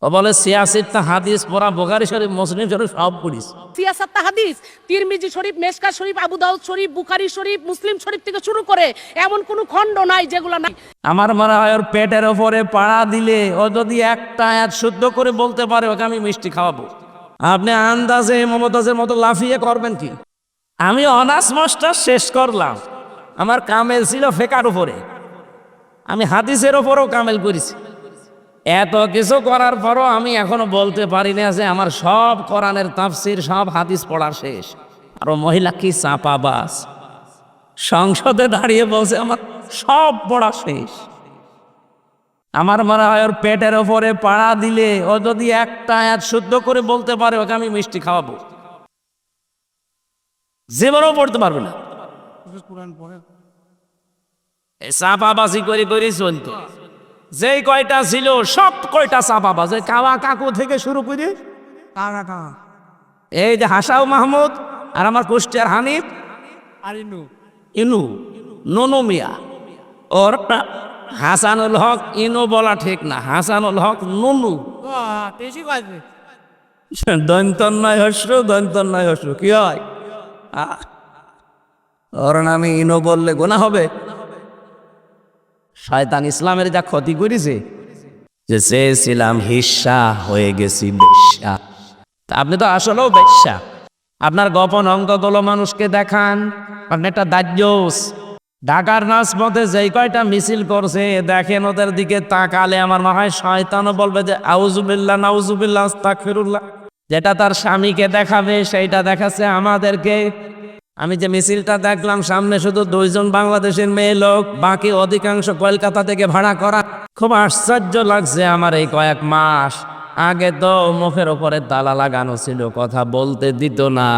ও বলে সিয়াসিটটা হাদিস পড়া, বুখারী শরীফ, মুসলিম শরীফ সব পড়িস। সিয়াসাতটা হাদিস, তিরমিজি শরীফ, মেশকাত শরীফ, আবু দাউদ শরীফ, বুখারী শরীফ, মুসলিম শরীফ থেকে শুরু করে এমন কোনো খণ্ড নাই যেগুলো নাই। আমার মনে হয় ওর পেটের ওপরে পাড়া দিলে ও যদি একটা আয়াত শুদ্ধ করে বলতে পারে, ওকে আমি মিষ্টি খাওয়াবো। আপনি আন্দাজে মমতাজের মতো লাফিয়ে করবেন কি? আমি অনার্স মাস্টার শেষ করলাম, আমার কামেল ছিল ফেকার উপরে, আমি হাদিসের ওপরও কামেল করেছি। এত কিছু করার পরও আমি এখনো বলতে পারি না যে আমার সব কোরআনের তাফসির, সব হাদিস পড়া শেষ। আর ও মহিলা কি চাপাবাজ, সংসদে দাঁড়িয়ে বলছে আমার সব পড়া শেষ। আমার মনে হয় ওর পেটের ওপরে পাড়া দিলে ও যদি একটা আয়াত শুদ্ধ করে বলতে পারে, ওকে আমি মিষ্টি খাওয়াবো। জীবনেও পড়তে পারবে না, চাপাবাজি করে করে চলতো। যেই কয়টা ছিল সব কয়টা চাপাবাজ, কাওয়া কাকু থেকে শুরু করে এই যে হাসাও মাহমুদ আর আমার কুষ্টিয়ার হানিফ আর ইনু, ননু মিয়া, ওর হাসানুল হক ইনু বলা ঠিক না, হাসানুল হক নুনু। বেশি বাজবে। দন্তন্নয় হস্র, দন্তন্নয় হস্র কি হয়? ওর নামে ইনু বললে গোনা হবে? শয়তান ইসলামের যা ক্ষতি করেছে, যে চেয়েছিলাম হিস্সা হয়ে গেছি বেশ্যা। তা আপনি তো আসলেও বেশ্যা। আপনার গোপন অঙ্গগুলো মানুষকে দেখান, আপনি একটা দাজ্যস। ঢাকার নাজমতে যেই কয়টা মিছিল করছে দেখেন, ওদের দিকে তাকালে আমার মনে হয় শয়তানও বলবে যে আউযুবিল্লাহ, নাউযুবিল্লাহ, আস্তাগফিরুল্লাহ। যেটা তার স্বামীকে দেখাবে সেইটা দেখাচ্ছে আমাদেরকে। আমি যে মিছিলটা দেখলাম, সামনে শুধু 2 জন বাংলাদেশের মেয়ে লোক, বাকি অধিকাংশ কলকাতা থেকে ভাড়া করা। খুব আশ্চর্য লাগছে আমার এই কয়েক মাস আগে তো মুখের ওপরে তালা লাগানো ছিল, কথা বলতে দিত না।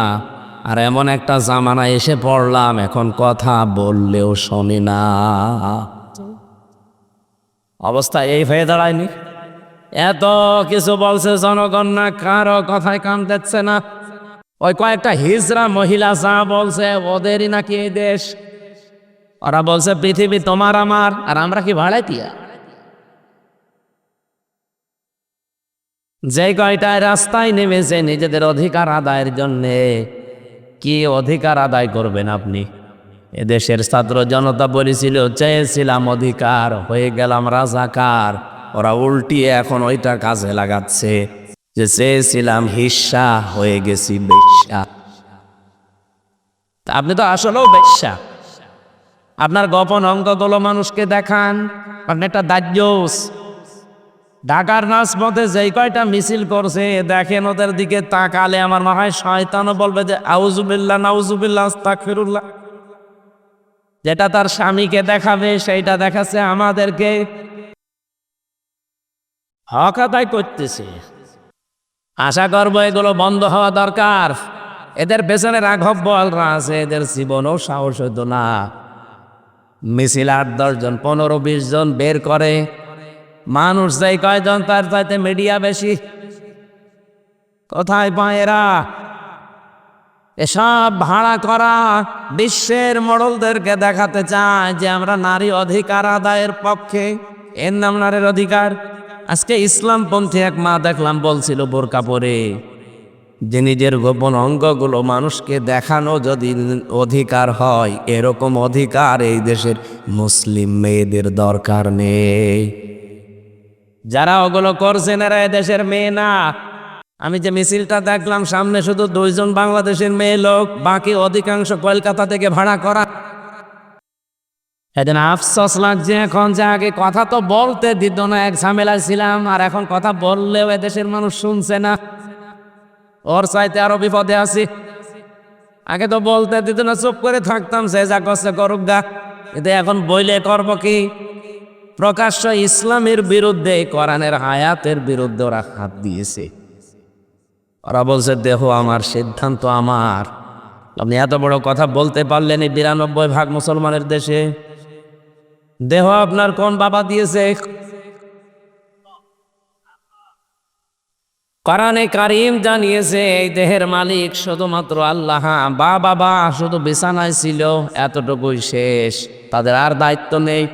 আর এমন একটা জামানায় এসে পড়লাম, এখন কথা বললেও শোনে না। অবস্থা এই হয়ে দাঁড়ায়নি? এত কিছু বলছে জনগণ, না কারো কথায় কান দিচ্ছে না। ওই কয়েকটা হিজড়া মহিলা যা বলছে, ওদেরই নাকি এই দেশ। ওরা বলছে পৃথিবী তোমার আমার, আর আমরা কি ভাড়াটিয়া? যে কয়টায় রাস্তায় নেমেছে নিজেদের অধিকার আদায়ের জন্যে, কি অধিকার আদায় করবেন আপনি? এদেশের ছাত্র জনতা বলেছিল চেয়েছিলাম অধিকার, হয়ে গেলাম রাজাকার। ওরা উল্টিয়ে এখন ওইটা কাজে লাগাচ্ছে, যে চেয়েছিলাম হিস্সা হয়ে গেছি বেশ্যা। তা আপনি তো আসলেও বেশ্যা। আপনার গোপন অঙ্গগুলো মানুষকে দেখান, আপনি একটা দাজ্যস। ঢাকার নাজমতে যেই কয়টা মিছিল করছে দেখেন, ওদের দিকে তাকালে আমার মনে হয় শয়তানও বলবে যে আউযুবিল্লাহ, নাউযুবিল্লাহ, আস্তাগফিরুল্লাহ। যেটা তার স্বামীকে দেখাবে সেইটা দেখাচ্ছে আমাদেরকে। হক আদায় করতেছে। আশা করবো এগুলো বন্ধ হওয়া দরকার। এদের পেছনে রাঘব বলরা আছে, এদের জীবনও সাহস হতো না। মিছিল 8-10 জন, 15-20 জন বের করে, মানুষ যাই কয়জন তার চাইতে মিডিয়া বেশি। কোথায় পায় এরা? এসব ভাড়া করা বিশ্বের মডলদেরকে দেখাতে চায় যে আমরা নারী অধিকার আদায়ের পক্ষে। এর নাম নারীর অধিকার। আজকে ইসলামপন্থী এক মা দেখলাম বলছিল বোরকা পরে, যে নিজের গোপন অঙ্গগুলো মানুষকে দেখানো যদি অধিকার হয়, এরকম অধিকার এই দেশের মুসলিম মেয়েদের দরকার নেই। যারা ওগুলো করছেন এরা এদেশের মেয়ে না। আমি যে মিছিলটা দেখলাম, সামনে শুধু 2 জন বাংলাদেশের মেয়ে লোক, বাকি অধিকাংশ কলকাতা থেকে ভাড়া করা। এদিন আফসোস লাগছে এখন, যে আগে কথা তো বলতে দিত না, এক ঝামেলায় ছিলাম, আর এখন কথা বললেও এদেশের মানুষ শুনছে না। ওর চাইতে আরো বিপদে আছি। আগে তো বলতে দিত না, চুপ করে থাকতাম, সে যা করছে করুক গা। কিন্তু এখন বইলে করব কি? প্রকাশ্য ইসলামের বিরুদ্ধে, কোরআনের আয়াতের বিরুদ্ধে ওরা হাত দিয়েছে। ওরা বলছে দেহ আমার, সিদ্ধান্ত আমার। আপনি এত বড় কথা বলতে পারলেন এই 92% মুসলমানের দেশে? দেহ আপনার কোন বাবা দিয়েছে? কোরআনে কারীম জানিয়েছে এই দেহের মালিক শুধুমাত্র আল্লাহ। বাবা শুধু বিছানায় ছিল, এতটুকুই শেষ, তাদের আর দায়িত্ব নেই।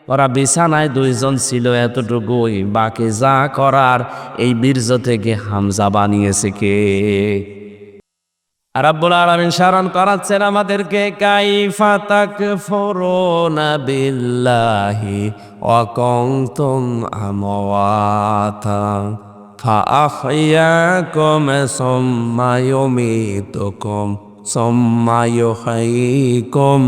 ওরা বিছানায় দুইজন ছিল এতটুকুই, বাকি যা করার এই বীর্য থেকে হামজা বানিয়েছে কে? রাব্বুল আলামিন স্মরণ করাচ্ছেন আমাদেরকে, কাইফা তাকফুরুনা বিল্লাহি ওয়া কুনতুম আমওয়াতা ফাআহইয়াকুম সুম্মা ইউমীতুকুম সুম্মা ইউহয়িকুম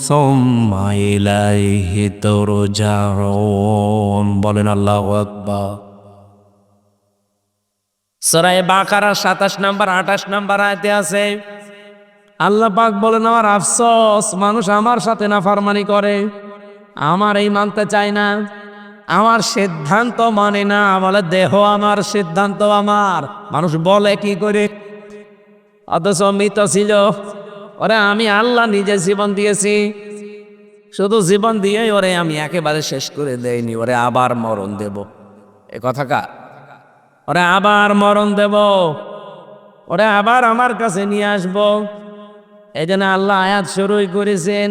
সুম্মা ইলাইহি তুরজাউন। বলেন আল্লাহু আকবার। সূরা বাকারার 27 নম্বর 28 নম্বর আয়াতে আছে, আল্লাহ পাক বলেন, আমার আফসোস মানুষ আমার সাথে নাফরমানি করে, আমার এই মানতে চায় না, আমার সিদ্ধান্ত মানে না, বলে দেহ আমার, সিদ্ধান্ত আমার। মানুষ বলে কি করে, অথচ মৃত ছিল। ওরে আমি আল্লাহ নিজে জীবন দিয়েছি, শুধু জীবন দিয়ে ওরে আমি একেবারে শেষ করে দেইনি, ওরে আবার মরণ দেব। এ কথা কা? ওরে আবার মরণ দেব, ওরে আবার আমার কাছে নিয়ে আসবো। এই জন্য আল্লাহ আয়াত শুরুই করেছেন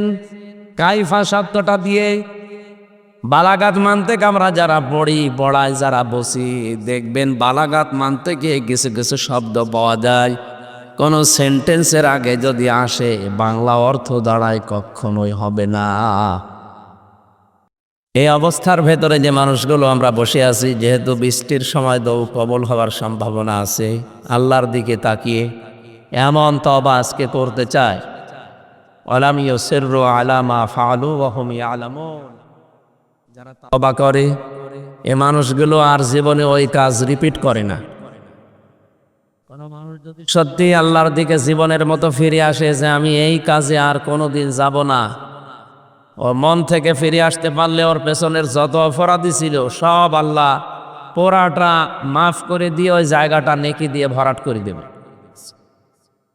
কাইফা শব্দটা দিয়ে। বালাগাত মানতে আমরা যারা পড়ায় যারা বসি, দেখবেন বালাগাত মানতে গিয়ে কিছু কিছু শব্দ পাওয়া যায়, কোনো সেন্টেন্সের আগে যদি আসে বাংলা অর্থ দাঁড়ায় কখনোই হবে না। এই অবস্থার ভেতরে যে মানুষগুলো আমরা বসে আছি, যেহেতু বৃষ্টির সময় দৌ কবল হওয়ার সম্ভাবনা আছে, আল্লাহর দিকে তাকিয়ে এমন তওবা আজকে করতে চায়, ওয়ালাম ইউসিররু আলা মা ফাআলু ওয়া হুম ইয়ালামুন। যারা তওবা করে এ মানুষগুলো আর জীবনে ওই কাজ রিপিট করে না। কোন মানুষ যদি সত্যি আল্লাহর দিকে জীবনের মতো ফিরে আসে যে আমি এই কাজে আর কোনোদিন যাব না, ও মন থেকে ফিরে আসতে পারলে ওর পেছনের যত অপরাধী ছিল সব আল্লাহ পোড়াটা মাফ করে দিয়ে ওই জায়গাটা নেকি দিয়ে ভরাট করে দেবে।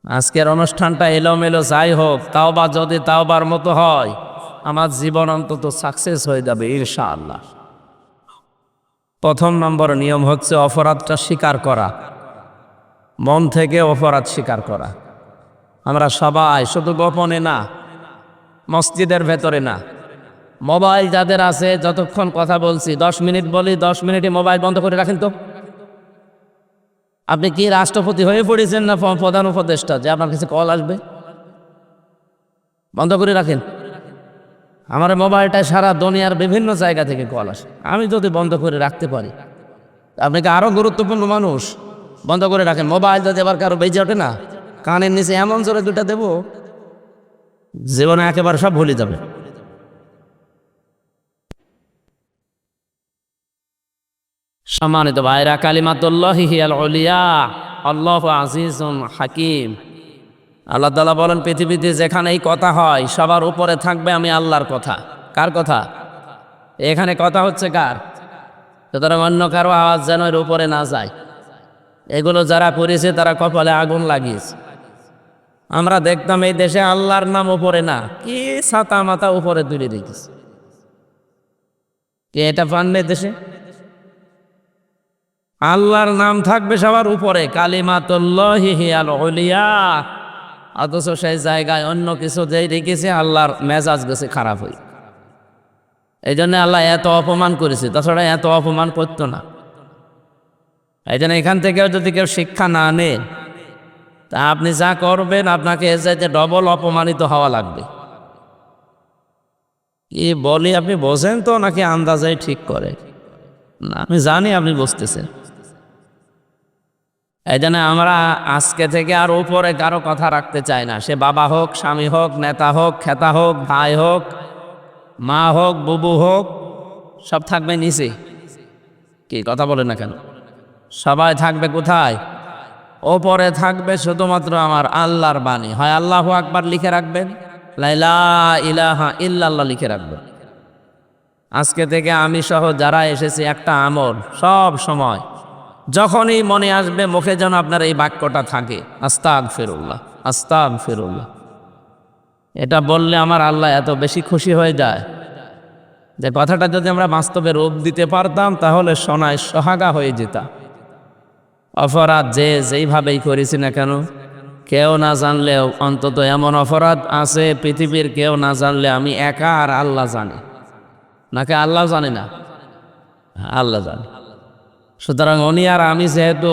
আজকের অনুষ্ঠানটা এলোমেলো যাই হোক, তাওবা যদি তাওবার মতো হয়, আমার জীবন অন্তত সাকসেস হয়ে যাবে ইনশাআল্লাহ। প্রথম নম্বর নিয়ম হচ্ছে অপরাধটা স্বীকার করা, মন থেকে অপরাধ স্বীকার করা। আমরা সবাই, শুধু গোপনে না, মসজিদের ভেতরে না, মোবাইল যাদের আছে, যতক্ষণ কথা বলছি 10 মিনিট বলি, 10 মিনিটে মোবাইল বন্ধ করে রাখেন তো। আপনি কি রাষ্ট্রপতি হয়ে পড়েছেন না প্রধান উপদেষ্টা যে আপনার কাছে কল আসবে? বন্ধ করে রাখেন। আমার মোবাইলটায় সারা দুনিয়ার বিভিন্ন জায়গা থেকে কল আসে, আমি যদি বন্ধ করে রাখতে পারি, আপনি কি আরো গুরুত্বপূর্ণ মানুষ? বন্ধ করে রাখেন। মোবাইল যদি আবার কারো বেজে ওঠে না, কানের নিচে এমন জোরে দুটা দেবো, জীবনে একেবারে সব ভুলে যাবে। সম্মানিত ভাইরা, কালিমাতুল্লাহি হিয়াল উলিয়া, আল্লাহু আজিজুন হাকিম। আল্লাহ তাআলা বলেন, পৃথিবীতে যেখানে এই কথা হয় সবার উপরে থাকবে আমি আল্লাহর কথা। কার কথা? এখানে কথা হচ্ছে কার? সুতরাং অন্য কারো আওয়াজ যেন এর উপরে না যায়। এগুলো যারা করেছে তারা কপালে আগুন লাগিয়েছে। আমরা দেখতাম এই দেশে আল্লাহর নাম উপরে না, কি ছাতা মাথা উপরে তুলে রেখেছে। কে এটা পানবে দেশে? আল্লাহর নাম থাকবে সবার উপরে, কালিমাতুল্লাহি হিয়াল উলিয়া। অথচ সেই জায়গায় অন্য কিছু যেই রেখেছে, আল্লাহর মেজাজ গেছে খারাপ হয়ে। এই জন্য আল্লাহ এত অপমান করেছে, তাছাড়া এত অপমান করতো না। এই জন্য এখান থেকেও যদি কেউ শিক্ষা না নেন, তা আপনি যা করবেন আপনাকে এ চাইতে ডবল অপমানিত হওয়া লাগবে। কি বলি আপনি বোঝেন তো, নাকি আন্দাজেই ঠিক করে? না, আমি জানি আপনি বুঝতেছেন। এই জন্য আমরা আজকে থেকে আর উপরে কারো কথা রাখতে চাই না। সে বাবা হোক, স্বামী হোক, নেতা হোক, খেতা হোক, ভাই হোক, মা হোক, বুবু হোক, সব থাকবে নিচে। কি কথা বলে না কেন? সবাই থাকবে কোথায়? ওপরে থাকবে শুধুমাত্র আমার আল্লাহর বাণী। হয় আল্লাহু আকবার লিখে রাখবেন, লা ইলাহা ইল্লাল্লাহ লিখে রাখবেন। আজকে থেকে আমি সহ যারা এসেছি একটা আমল, সব সময় যখনই মনে আসবে মুখে যেন আপনার এই বাক্যটা থাকে, আস্তাগফিরুল্লাহ, আস্তাগফিরুল্লাহ। এটা বললে আমার আল্লাহ এত বেশি খুশি হয়ে যায় যে কথাটা যদি আমরা বাস্তবে রূপ দিতে পারতাম তাহলে সোনায় সোহাগা হয়ে যেতাম। অপরাধ যে যেইভাবেই করেছি না কেন, কেউ না জানলেও অন্তত এমন অপরাধ আছে পৃথিবীর কেউ না জানলে আমি একা আর আল্লাহ জানি। নাকি আল্লাহ জানে না? আল্লাহ জানে। সুতরাং উনি আর আমি যেহেতু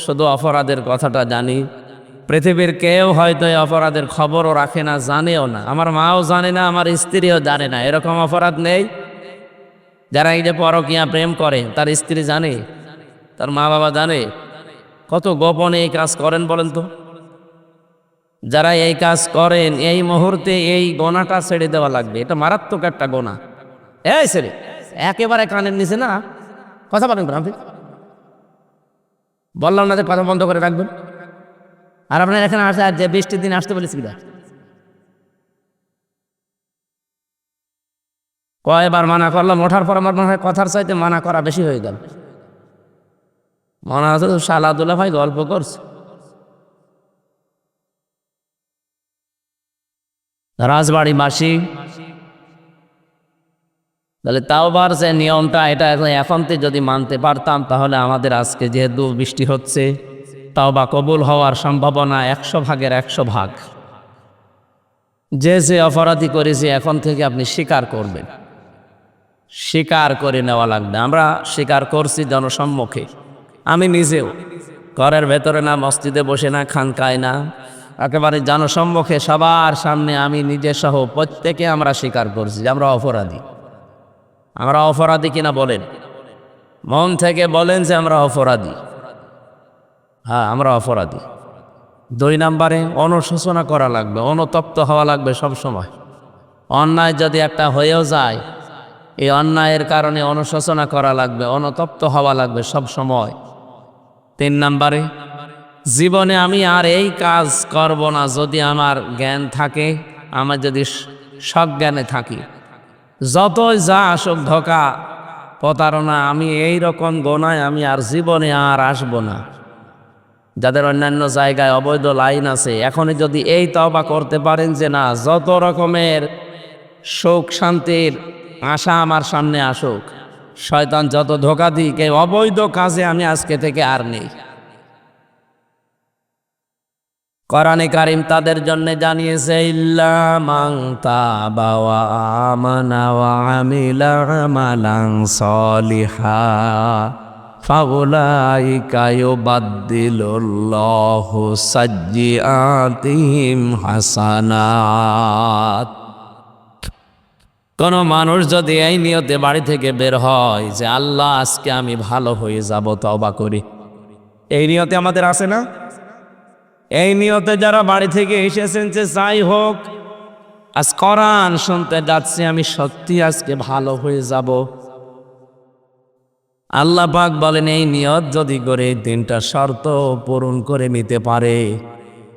শুধু অপরাধের কথাটা জানি, পৃথিবীর কেউ হয়তো এই অপরাধের খবরও রাখে না, জানেও না। আমার মাও জানে না, আমার স্ত্রীও জানে না। এরকম অপরাধ নেই? যারা এই যে পরকীয়া প্রেম করে, তার স্ত্রী জানে, তার মা বাবা জানে? কত গোপনে এই কাজ করেন বলেন তো? যারা এই কাজ করেন এই মুহূর্তে এই গোনাটা ছেড়ে দেওয়া লাগবে। এটা মারাত্মক একটা গোনা। এই ছেড়ে একেবারে কানের নিচে না কথা বলেন কেন আপনি? বললাম না যে কথা বন্ধ করে রাখবেন। আর আপনার এখানে আসে আর যে বৃষ্টির দিন আসতে বলেছি কিনা? কয়বার মানা করলাম, ওঠার পর আমার মনে হয় কথার চাইতে মানা করা বেশি হয়ে গেল। মনে হচ্ছে শালাদুল্লাহ ভাই গল্প করছে। রাজবাড়ি মাসি তাহলে তাওবার যে নিয়মটা, এটা এখন যদি মানতে পারতাম তাহলে আমাদের আজকে যেহেতু বৃষ্টি হচ্ছে, তাওবা কবুল হওয়ার সম্ভাবনা 100 ভাগের 100 ভাগ। যে যে অপরাধী করেছে এখন থেকে আপনি স্বীকার করবেন, স্বীকার করে নেওয়া লাগবে। আমরা স্বীকার করছি জনসম্মুখে, আমি নিজেও ঘরের ভেতরে না, মসজিদে বসে না, খানকায় না, একেবারে জনসম্মুখে সবার সামনে আমি নিজে সহ প্রত্যেকে আমরা স্বীকার করছি যে আমরা অপরাধী। আমরা অপরাধী কিনা বলেন, মন থেকে বলেন যে আমরা অপরাধী। হ্যাঁ, আমরা অপরাধী। 2 নম্বরে অনুশোচনা করা লাগবে, অনুতপ্ত হওয়া লাগবে সব সময়। অন্যায় যদি একটা হয়েও যায়, এই অন্যায়ের কারণে অনুশোচনা করা লাগবে, অনুতপ্ত হওয়া লাগবে সব সময়। 3 নম্বরে জীবনে আমি আর এই কাজ করব না যদি আমার জ্ঞান থাকে, আমার যদি সজ্ঞানে থাকি। যতই যা আসুক ধোঁকা প্রতারণা, আমি এই রকম গোনায় আমি আর জীবনে আর আসব না। যাদের অন্যান্য জায়গায় অবৈধ লাইন আছে, এখনই যদি এই তওবা করতে পারেন যে না, যত রকমের সুখ শান্তির আশা আমার সামনে আসুক, শয়তান যত ধোঁকা দিক, এই অবৈধ কাজে আমি আজকে থেকে আর নেই। কোরআনে কারীম তাদের জন্য জানিয়েছে, ইল্লা মান তাবা ওয়া আমানা ওয়া আমিলা আমালান সলিহা ফাউলাইকা ইউবাদদিলুল্লাহু সাজ্জিআতিহিম হাসানাত। কোন মানুষ যদি এই নিয়তে বাড়ি থেকে বের হয় যে আল্লাহ আজকে আমি ভালো হয়ে যাব, তওবা করি, এই নিয়তে আমাদের আছে না? এই নিয়তে যারা বাড়ি থেকে এসেছেন যে যাই হোক আজ কোরআন শুনতে যাচ্ছি, আমি সত্যি আজকে ভালো হয়ে যাব, আল্লাহ পাক বলেন এই নিয়ত যদি করে 3টা শর্ত পূরণ করে নিতে পারে।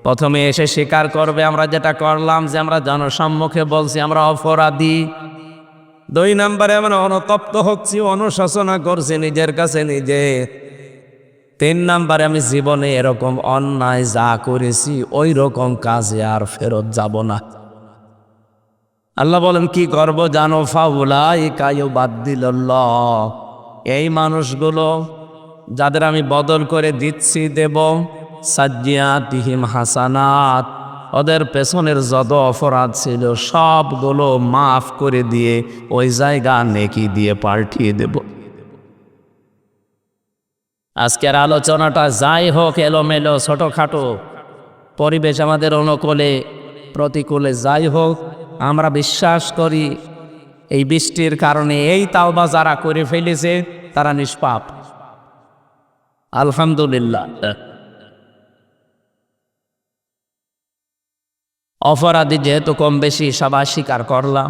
প্রথমে এসে স্বীকার করবে আমরা যেটা করলাম, যে আমরা জনসম্মুখে বলছি আমরা অপরাধী। 2 নম্বরে আমরা অনুতপ্ত হচ্ছি, অনুশোচনা করছি নিজের কাছে নিজে। 3 নম্বরে আমি জীবনে এরকম অন্যায় যা করেছি ওই রকম কাজে আর ফেরত যাব না। আল্লাহ বলেন কি করব জানো? ফাউলাইকা ইউবাদদিলুল্লাহ, এই মানুষগুলো যাদের আমি বদল করে দিচ্ছি, দেব, সাজ্জিআতিহিম হাসানাত, ওদের পেছনের যত অপরাধ ছিল সবগুলো মাফ করে দিয়ে ওই জায়গা নেকি দিয়ে পাল্টিয়ে দেব। আজকের আলোচনাটা যাই হোক এলোমেলো ছোটোখাটো, পরিবেশ আমাদের অনুকূলে প্রতিকূলে যাই হোক, আমরা বিশ্বাস করি এই বৃষ্টির কারণে এই তাওবা যারা করে ফেলেছে তারা নিষ্পাপ। আলহামদুলিল্লাহ। অপরাধী যেহেতু কম বেশি সবাই স্বীকার করলাম,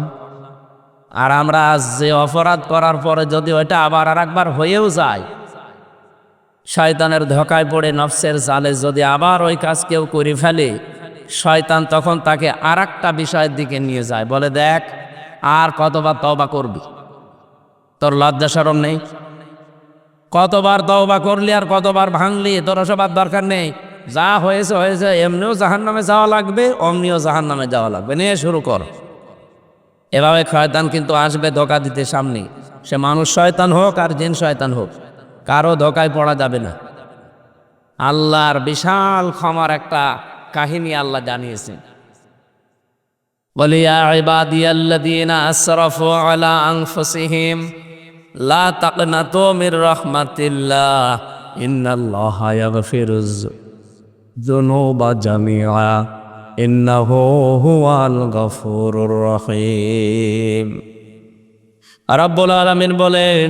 আর আমরা আজ যে অপরাধ করার পরে যদি ওইটা আবার আর একবার হয়েও যায়, শয়তানের ধোঁকায় পড়ে নফসের জালে যদি আবার ওই কাজ কেউ করে ফেলে, শয়তান তখন তাকে আর একটা বিষয়ের দিকে নিয়ে যায়, বলে দেখ আর কতবার তওবা করবি, তোর লজ্জা শরম নেই? কতবার তওবা করলি আর কতবার ভাঙলি, তোর সবার দরকার নেই, যা হয়েছে হয়েছে, এমনিও জাহান্নামে যাওয়া লাগবে, অমনিও জাহান্নামে যাওয়া লাগবে, নিয়ে শুরু কর। এভাবে শয়তান কিন্তু আসবে ধোঁকা দিতে সামনে, সে মানুষ শয়তান হোক আর জিন শয়তান হোক, কারো ধোঁকায় পড়া যাবে না। আল্লাহর বিশাল ক্ষমার একটা কাহিনী আল্লাহ জানিয়েছেন। বলি ইয়া ইবাদিয়াল্লাযীনা আসরাফু আলা আনফুসিহিম লা তাকনাতু মির রাহমাতিল্লাহ ইন্নাল্লাহা ইয়াগফিরুয যুনুবা জামিআ ইন্নাহু হুয়াল গফুরুর রহিম। রাব্বুল আলামিন বলেন,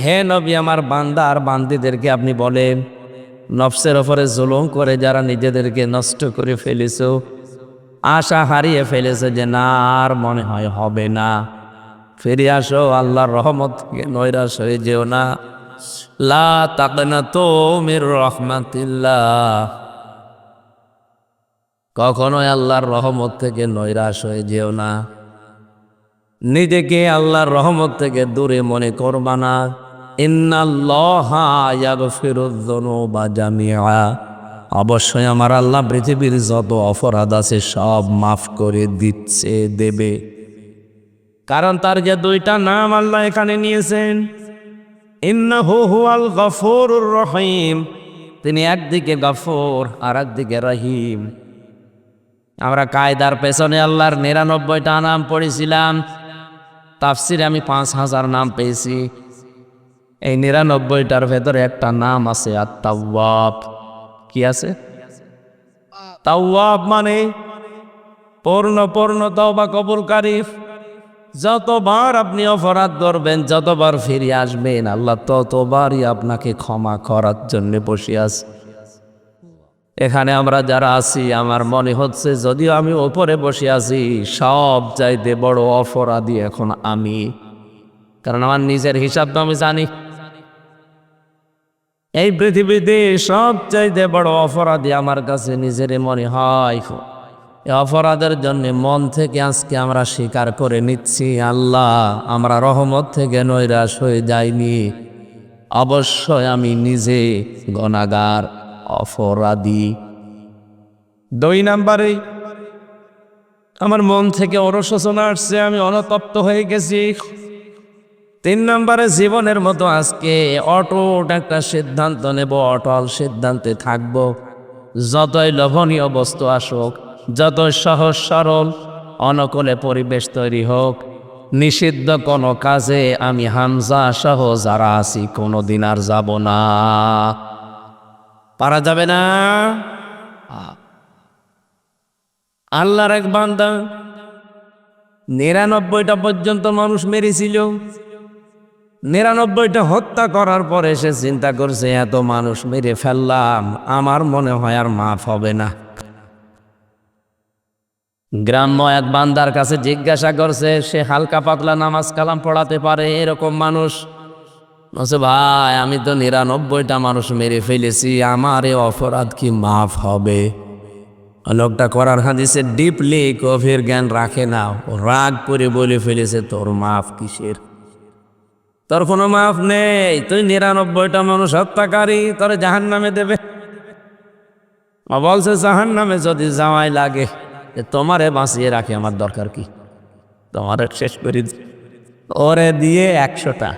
হে নবী, আমার বান্দা আর বান্দীদেরকে আপনি বলেন, নফসের ওপরে জুলুম করে যারা নিজেদেরকে নষ্ট করে ফেলেছো, আশা হারিয়ে ফেলেছে যে না আর মনে হয় হবে না, ফিরে আসো, আল্লাহর রহমত থেকে নৈরাশ হয়ে যেও না। লা তাকনাতু মির রাহমাতিল্লাহ, কখনোই আল্লাহর রহমত থেকে নৈরাশ হয়ে যেও না। নিজেকে আল্লাহর রহমত থেকে দূরে মনে করবা না। ইন্নাল্লাহা ইয়াগফিরুয যুনুবা জামিআ, অবশ্যই আমার আল্লাহ পৃথিবীর যত অপরাধ আছে সব মাফ করে দিচ্ছে, দেবে। কারণ তার যে দুইটা নাম আল্লাহ এখানে নিয়েছেন, ইন্নাহু হুয়াল গফুরুর রহিম, তিনি একদিকে গফুর আর একদিকে রহিম। আমরা কায়দার পেছনে আল্লাহর ৯৯টা নাম পড়েছিলাম, তাফসিরে আমি ৫,০০০ নাম পেয়েছি। এই ৯৯টার ভেতরে একটা নাম আছে আত-তাওয়াব। কি আছে? তাওয়াব মানে পূর্ণ তওবা কবুলকারী। যতবার আপনি অপরাধ করবেন, যতবার ফিরে আসবেন, আল্লাহ ততবারই আপনাকে ক্ষমা করার জন্য বসে আছে। এখানে আমরা যারা আছি, আমার মনে হচ্ছে যদিও আমি ওপরে বসে আছি, সব চাইতে বড় অপরাধী এখন আমি, কারণ আমার নিজের হিসাব তো আমি জানি। এই পৃথিবীতে সব চাইতে বড় অপরাধী আমার কাছে নিজের মনে হয়। এই অপরাধের জন্য মন থেকে আজকে আমরা স্বীকার করে নিচ্ছি, আল্লাহ আমরা রহমত থেকে নৈরাশ হয়ে যাইনি, অবশ্যই আমি নিজে গুনাহগার, অপরাধী। ২ নম্বরে আমার মন থেকে অনুশোচনা আসছে, আমি অনুতপ্ত হয়ে গেছি। ৩ নম্বরে জীবনের মতো আজকে অটুট একটা সিদ্ধান্ত নেব, অটল সিদ্ধান্তে থাকব। যতই লোভনীয় বস্তু আসুক, যতই সহজ সরল অনুকূলে পরিবেশ তৈরি হোক, নিষিদ্ধ কোনো কাজে আমি হামজা সহ যারা আছি কোনোদিন আর যাব না। পারা যাবে না। আল্লাহর এক বান্দা ৯৯টা পর্যন্ত মানুষ মেরেছিল। ৯৯টা হত্যা করার পরে সে চিন্তা করছে, এত মানুষ মেরে ফেললাম, আমার মনে হয় আর মাফ হবে না। গ্রাম্য এক বান্দার কাছে জিজ্ঞাসা করছে, সে হালকা পাতলা নামাজ কালাম পড়াতে পারে এরকম মানুষ। বলছে, ভাই আমি তো ৯৯টা মানুষ মেরে ফেলেছি, আমার এ অপরাধ কি মাফ হবে? লোকটা করার হাদিসে ডিপলি গভীর জ্ঞান রাখে না, ও রাগ করে বলে ফেলেছে, তোর মাফ কিসের? তোর কোনো মাফ নেই, তুই ৯৯টা মানুষ হত্যাকারী, তোর জাহান্নামে দেবে। বলছে, জাহান্নামে যদি যাওয়াই লাগে তোমারে বাঁচিয়ে রাখে আমার দরকার কি? তোমার শেষ করে ওরে দিয়ে ১০০টা।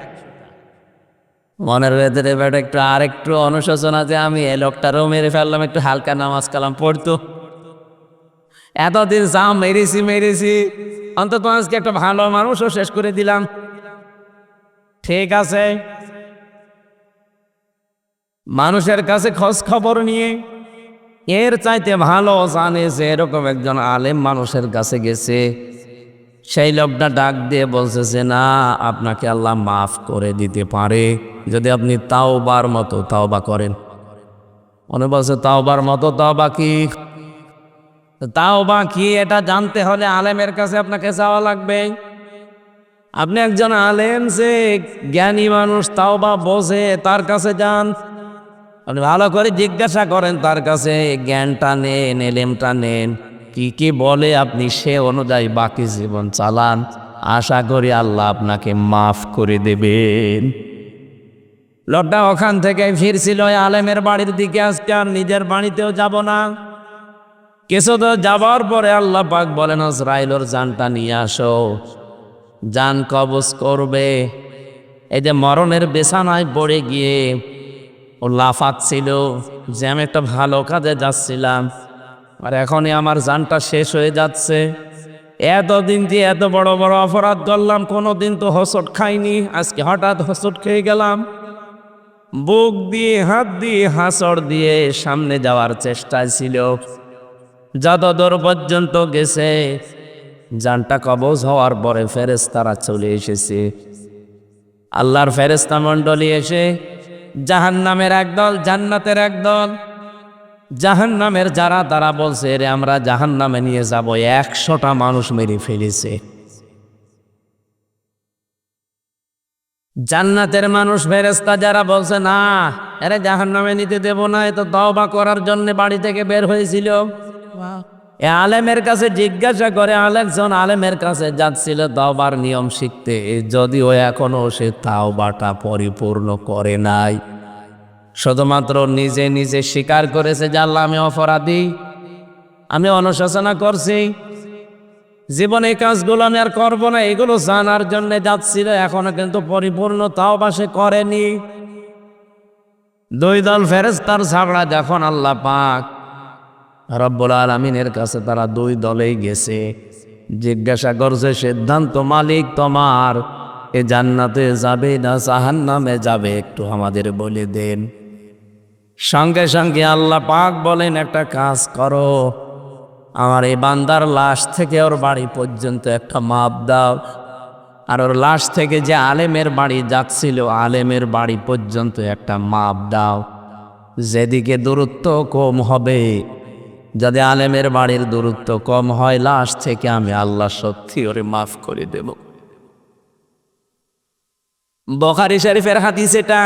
মনের ভেতরে একটু আরেকটু অনুশোচনা যে আমি এ লোকটারও মেরে ফেললাম, একটু হালকা নামাজ কালাম পড়তো। এতদিন যা মেরেছি, অন্তত আজকে একটা ভালো মানুষও শেষ করে দিলাম। ঠিক আছে, মানুষের কাছে খোঁজ খবর নিয়ে এর চাইতে ভালো জানে যে এরকম একজন আলেম মানুষের কাছে গেছে। সেই লোকটা ডাক দিয়ে বলছে যে না, আপনাকে আল্লাহ মাফ করে দিতে পারে যদি আপনি তাওবার মতো তাওবা করেন। মনে বলছে, তাওবার মতো তাওবা কি? তাওবা কি এটা জানতে হলে আলেমের কাছে আপনাকে যাওয়া লাগবে। আপনি একজন আলেম, যে জ্ঞানী মানুষ, তাওবা বোঝে, তার কাছে যান। আপনি ভালো করে জিজ্ঞাসা করেন তার কাছে, জ্ঞানটা নেন, এলেমটা নেন, কি কি বলে আপনি সে অনুযায়ী বাকি জীবন চালান। আশা করি আল্লাহ আপনাকে মাফ করে দেবেন। লোকটা ওখান থেকে ফিরছিল আলেমের বাড়ির দিকে, আজকে আর নিজের বাড়িতেও যাব না। কিছু তো যাবার পরে আল্লাহ পাক বলেন, আজরাইলের জানটা নিয়ে আসো, জান কবজ করবে। এই যে মরণের বিছানায় পড়ে গিয়ে ও লাফাচ্ছিল যে আমি একটা ভালো কাজে যাচ্ছিলাম, আর এখনই আমার জানটা শেষ হয়ে যাচ্ছে। এতদিন যে এত বড় বড় অপরাধ করলাম, কোনোদিন তো হোঁচট খাইনি, আজকে হঠাৎ হোঁচট খেয়ে গেলাম। বুক দিয়ে হাত দিয়ে হাঁচড় দিয়ে সামনে যাওয়ার চেষ্টায় ছিল, যত দূর পর্যন্ত গেছে জানটা কবজ হওয়ার পরে ফেরেশতারা চলে এসেছে। আল্লাহর ফেরেশতা মণ্ডলী এসে জাহান্নামের একদল জান্নাতের একদল, জাহান্নামের যারা তারা বলছে রে আমরা জাহান্নামে নিয়ে যাব, 100টা মানুষ মেরে ফেলেছে। জান্নাতের মানুষ ফেরেশতা যারা বলছে না এরে জাহান্নামে নিতে দেব না, এ তো তওবা করার জন্য বাড়ি থেকে বের হয়েছিল। এ আলেমের কাছে জিজ্ঞাসা করে, আলেকজন আলেমের কাছে যাচ্ছিল তওবার নিয়ম শিখতে, যদিও এখনো সে তওবাটা পরিপূর্ণ করে নাই, শুধুমাত্র নিজে নিজে স্বীকার করেছে যে আল্লাহ আমি অপরাধী, আমি অনুশোচনা করছি, জীবনে এই কাজগুলো আমি আর করবো না, এগুলো জানার জন্য যাচ্ছিল, এখনো কিন্তু পরিপূর্ণ তওবা সে করেনি। দুই দল ফেরেশতার ঝগড়া যখন আল্লাহ পাক রব্বুল আলামিনের কাছে তারা দুই দলেই গেছে, জিজ্ঞাসা করছে সিদ্ধান্ত মালিক তোমার, এ জান্নাতে যাবে না জাহান্নামে যাবে একটু আমাদের বলে দেন। সঙ্গে সঙ্গে আল্লাহ পাক বলেন একটা কাজ করো, আমার এই বান্দার লাশ থেকে ওর বাড়ি পর্যন্ত একটা মাপ দাও, আর ওর লাশ থেকে যে আলেমের বাড়ি যাচ্ছিল আলেমের বাড়ি পর্যন্ত একটা মাপ দাও। যেদিকে দূরত্ব কম হবে, যদি আলেমের বাড়ির দূরত্ব কম হয় লাশ থেকে আমি আল্লাহ সত্যি ওরে মাফ করে দেব। বুখারী শরীফের হাদিস এটা।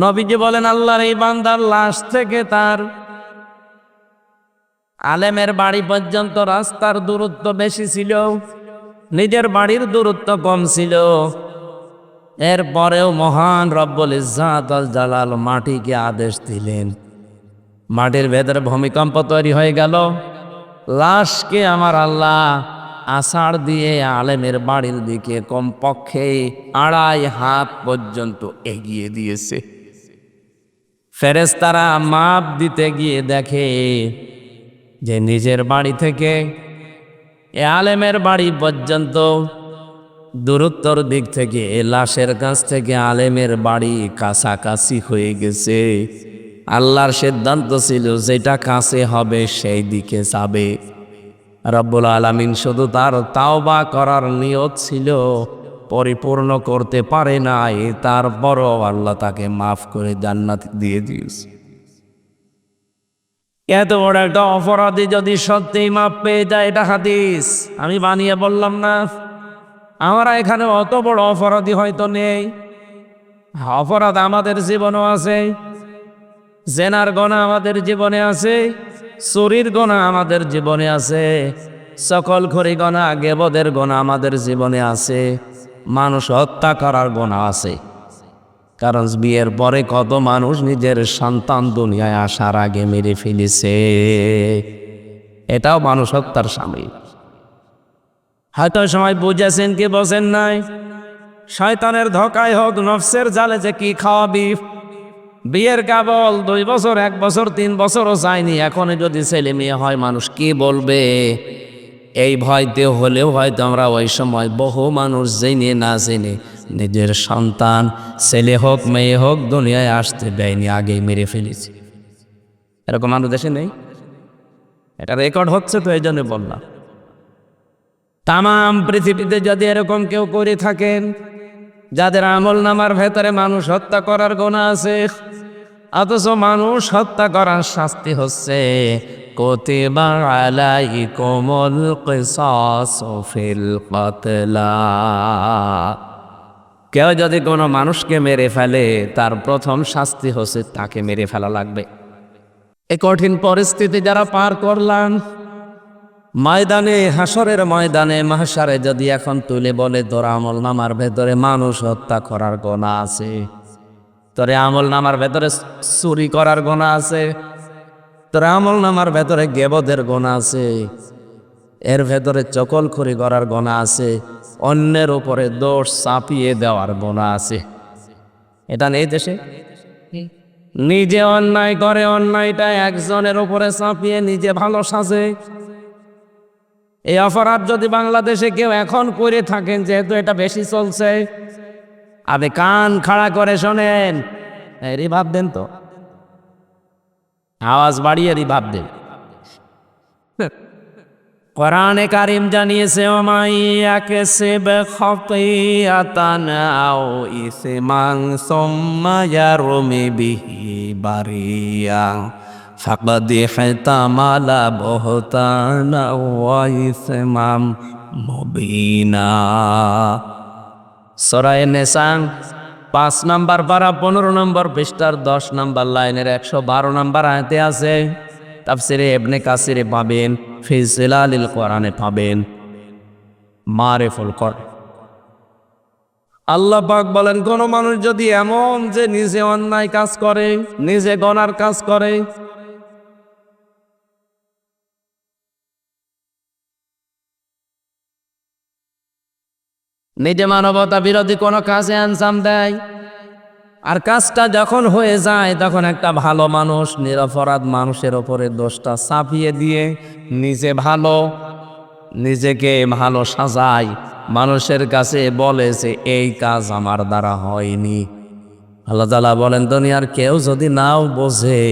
নবীজি বলেন আল্লাহর এই বান্দার লাশ থেকে তার আলেমের বাড়ি পর্যন্ত রাস্তার দূরত্ব বেশি ছিল, নিজের বাড়ির দূরত্ব কম ছিল, এরপরেও মহান রব্বুল ইজ্জাত আল জালাল মাটিকে আদেশ দিলেন, মাটির ভেতরে ভূমিকম্প তৈরি হয়ে গেল, লাশকে আমার আল্লাহ আষাঢ় দিয়ে আলেমের বাড়ির দিকে কমপক্ষে 2.5 হাত পর্যন্ত এগিয়ে দিয়েছে। ফেরেশতারা মাপ দিতে গিয়ে দেখে যে নিজের বাড়ি থেকে এ আলেমের বাড়ি পর্যন্ত দূরত্বর দিক থেকে লাশের কাছ থেকে আলেমের বাড়ি কাছাকাছি হয়ে গেছে। আল্লাহর সিদ্ধান্ত ছিল যেটা কাছে হবে সেই দিকে যাবে। রব্বুল আলামিন শুধু তার তাওবা করার নিয়ত ছিল, পরিপূর্ণ করতে পারে নাই, তারপরও আল্লাহ তাকে মাফ করে জান্নাত দিয়ে দিয়েছে। এত বড় একটা অপরাধী যদি সত্যিই মাপ পেয়ে যায়, এটা হাদিস, আমি বানিয়ে বললাম না। আমরা এখানে অত বড় অপরাধী হয়তো নেই, অপরাধ আমাদের জীবনেও আছে, জেনার গুনাহ আমাদের জীবনে আছে, চুরির গুনাহ আমাদের জীবনে আছে, সকলখড়ি গুনাহ গীবতের গুনাহ আমাদের জীবনে আছে, মানুষ হত্যা করার গুনাহ আছে। কারণ বিয়ের পরে কত মানুষ নিজের সন্তান দুনিয়ায় আসার আগে মেরে ফেলেছে, এটাও মানুষ হত্যার শামিল। হয়তো সময় বুঝেছেন কি বোঝেন নাই, শয়তানের ধোকায় হোক নফসের জালে যে কি খাওয়াবি, বিয়ের কেবল 2 বছর 1 বছর 3 বছরও যায়নি, এখনই যদি ছেলে মেয়ে হয় মানুষ কি বলবে, এই ভয়তে হলেও হয়তো আমরা ওই সময় বহু মানুষ জেনে না জেনে নিজের সন্তান ছেলে হোক মেয়ে হোক দুনিয়ায় আসতে দেয়নি, আগেই মেরে ফেলেছি। এরকম মানুষ দেশে নেই, এটা রেকর্ড হচ্ছে, তো এই জন্য বললাম। তামাম পৃথিবীতে যদি এরকম কেউ করে থাকেন যাদের আমল নামার ভেতরে মানুষ হত্যা করার গুনাহ আছে, অথচ মানুষ হত্যা করার শাস্তি হচ্ছে কুতিবা আলাইকুমুল কিসাসু ফিল কতলা। কেউ যদি কোনো মানুষকে মেরে ফেলে তার প্রথম শাস্তি হচ্ছে তাকে মেরে ফেলা লাগবে। এই কঠিন পরিস্থিতি যারা পার করলাম, ময়দানে হাসরের ময়দানে মাহশারে যদি এখন তুলে বলে তোর আমল নামার ভেতরে মানুষ হত্যা করার গুনাহ আছে, তোর আমল নামার ভেতরে চুরি করার গুনাহ আছে, তোর আমল নামার ভেতরে গীবতের গুনাহ আছে, এর ভেতরে চকলখড়ি করার গুনাহ আছে, অন্যের উপরে দোষ চাপিয়ে দেওয়ার গুনাহ আছে, এটা নেই দেশে। নিজে অন্যায় করে অন্যায়টা একজনের উপরে চাপিয়ে নিজে ভালো সাজে, এই অপরাধ যদি বাংলাদেশে কেউ এখন করে থাকেন, যেহেতু এটা বেশি চলছে, আপনি কান খাড়া করে শোনেন, রিভাব দেন তো, আওয়াজ বাড়িয়ে রিভাব দেন। কোরআনে কারিম জানিয়েছে ওমাইয়াকে সেবে খতিয়াতান আও ইসমান সুম্মা ইয়ারমি বিহি বারিয়ান ফাকাদ ইহতামালা বুহতানা ওয়া ইসমান মুবিনা। সূরা নিসা 5 নম্বর পারা 15 নম্বর পৃষ্ঠার 10 নম্বর লাইনের 112 নম্বর আয়াতে আছে। তাফসিরে ইবনে কাসিরে পাবেন, ফি জিলালিল কোরআনে পাবেন, মারিফুল কোরআন। আল্লাহ পাক বলেন, কোন মানুষ যদি এমন যে নিজে অন্যায় কাজ করে, নিজে গুনার কাজ করে, নিজে মানবতা বিরোধী কোনো কাজে আঞ্জাম দেয়, আর কাজটা যখন হয়ে যায় তখন একটা ভালো মানুষ নিরপরাধ মানুষের ওপরে দোষটা চাপিয়ে দিয়ে নিজেকে ভালো সাজায়, মানুষের কাছে বলে যে এই কাজ আমার দ্বারা হয়নি। আল্লাহ তাআলা বলেন, দুনিয়ার কেউ যদি নাও বোঝে,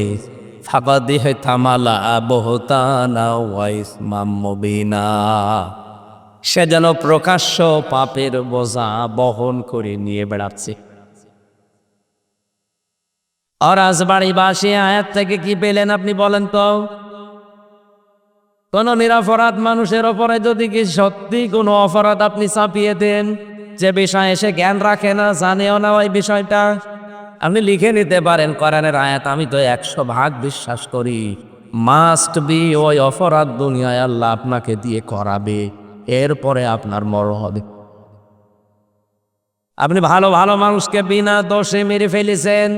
ফাকাদ ইহতামালা বুহতানা ওয়া ইসমান মুবিনা, সে যেন প্রকাশ্য পাপের বোঝা বহন করে নিয়ে বেড়াচ্ছে। আর রাজবাড়িবাসী আয়াত থেকে কি পেলেন আপনি বলেন তো? কোন নিরপরাধ মানুষের ওপরে যদি কি সত্যি কোনো অপরাধ আপনি চাপিয়ে দেন, যে বিষয়ে সে জ্ঞান রাখে না, জানেও না ওই বিষয়টা, আপনি লিখে নিতে পারেন কোরআনের আয়াত, আমি তো 100% বিশ্বাস করি মাস্ট বি ওই অপরাধ দুনিয়ায় আল্লাহ আপনাকে দিয়ে করাবে, এরপরে আপনার মরণ হবে। আপনি ভালো ভালো মানুষকে বিনা দোষে মেরে ফেলেছেন,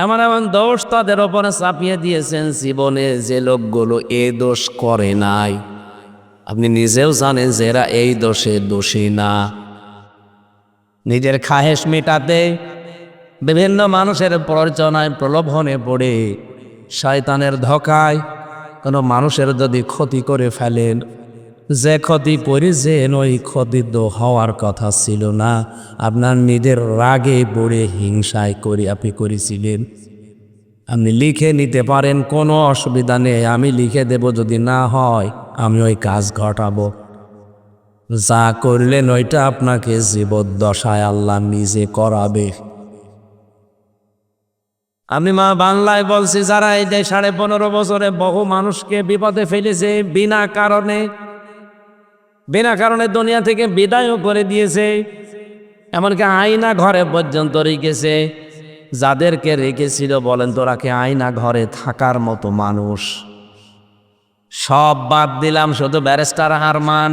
এমন এমন দোষ তাদের ওপরে চাপিয়ে দিয়েছেন, জীবনে যে লোকগুলো এ দোষ করে নাই, আপনি নিজেও জানেন যে এরা এই দোষে দোষী না। নিজের খাহেশ মেটাতে বিভিন্ন মানুষের প্ররোচনায় প্রলোভনে পড়ে, শয়তানের ধোঁকায় কোনো মানুষের যদি ক্ষতি করে ফেলেন, যে ক্ষতি করেছেন ওই ক্ষতি তো হওয়ার কথা ছিল না, আপনার নিজের রাগে পড়ে হিংসায় করে আপনি করেছিলেন। আপনি লিখে নিতে পারেন, কোনো অসুবিধা নেই, আমি লিখে দেব, যদি না হয় আমি ওই কাজ ঘটাবো। যা করলেন ওইটা আপনাকে জীবদ্দশায় আল্লাহ নিজে করাবে। আমি মা বাংলায় বলছি, যারা এই যে 15.5 বছরে বহু মানুষকে বিপদে ফেলেছে, বিনা কারণে দুনিয়া থেকে বিদায়ও করে দিয়েছে, এমনকি আয়না ঘরে পর্যন্ত রেখেছে। যাদেরকে রেখেছিল বলেন তোরা কি আয়না ঘরে থাকার মতো মানুষ? সব বাদ দিলাম, শুধু ব্যারিস্টার আরমান,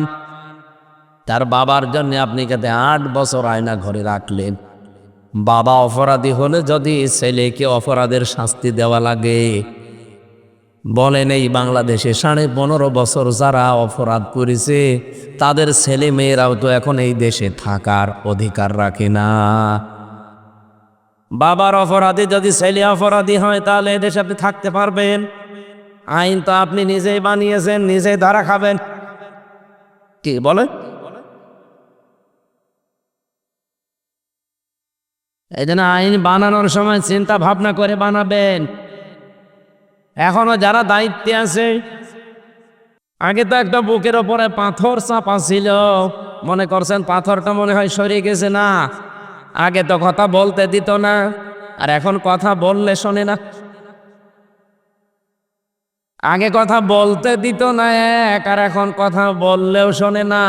তার বাবার জন্য আপনি কাতে 8 বছর আয়না ঘরে রাখলেন। বাবা অপরাধী হলে যদি ছেলেকে অপরাধের শাস্তি দেওয়া লাগে, বলেন এই বাংলাদেশে 15.5 বছর যারা অপরাধ করেছে তাদের ছেলে মেয়েরাও তো এখন এই দেশে থাকার অধিকার রাখে না। বাবার অপরাধী যদি ছেলে অপরাধী হয়, তাহলে এদেশে আপনি থাকতে পারবেন? আইন তো আপনি নিজেই বানিয়েছেন, নিজেই ধরা খাবেন। কি বলেন? এই জন্য আইন বানানোর সময় চিন্তা ভাবনা করে বানাবেন। এখনো যারা দায়িত্বে আছে, আগে তো একটা বুকের ওপরে পাথর চাপা ছিল, মনে করছেন পাথরটা মনে হয় সরিয়ে গেছে? না, আগে তো কথা বলতে দিত না, আর এখন কথা বললে শোনে না। আগে কথা বলতে দিত না এক, আর এখন কথা বললেও শোনে না।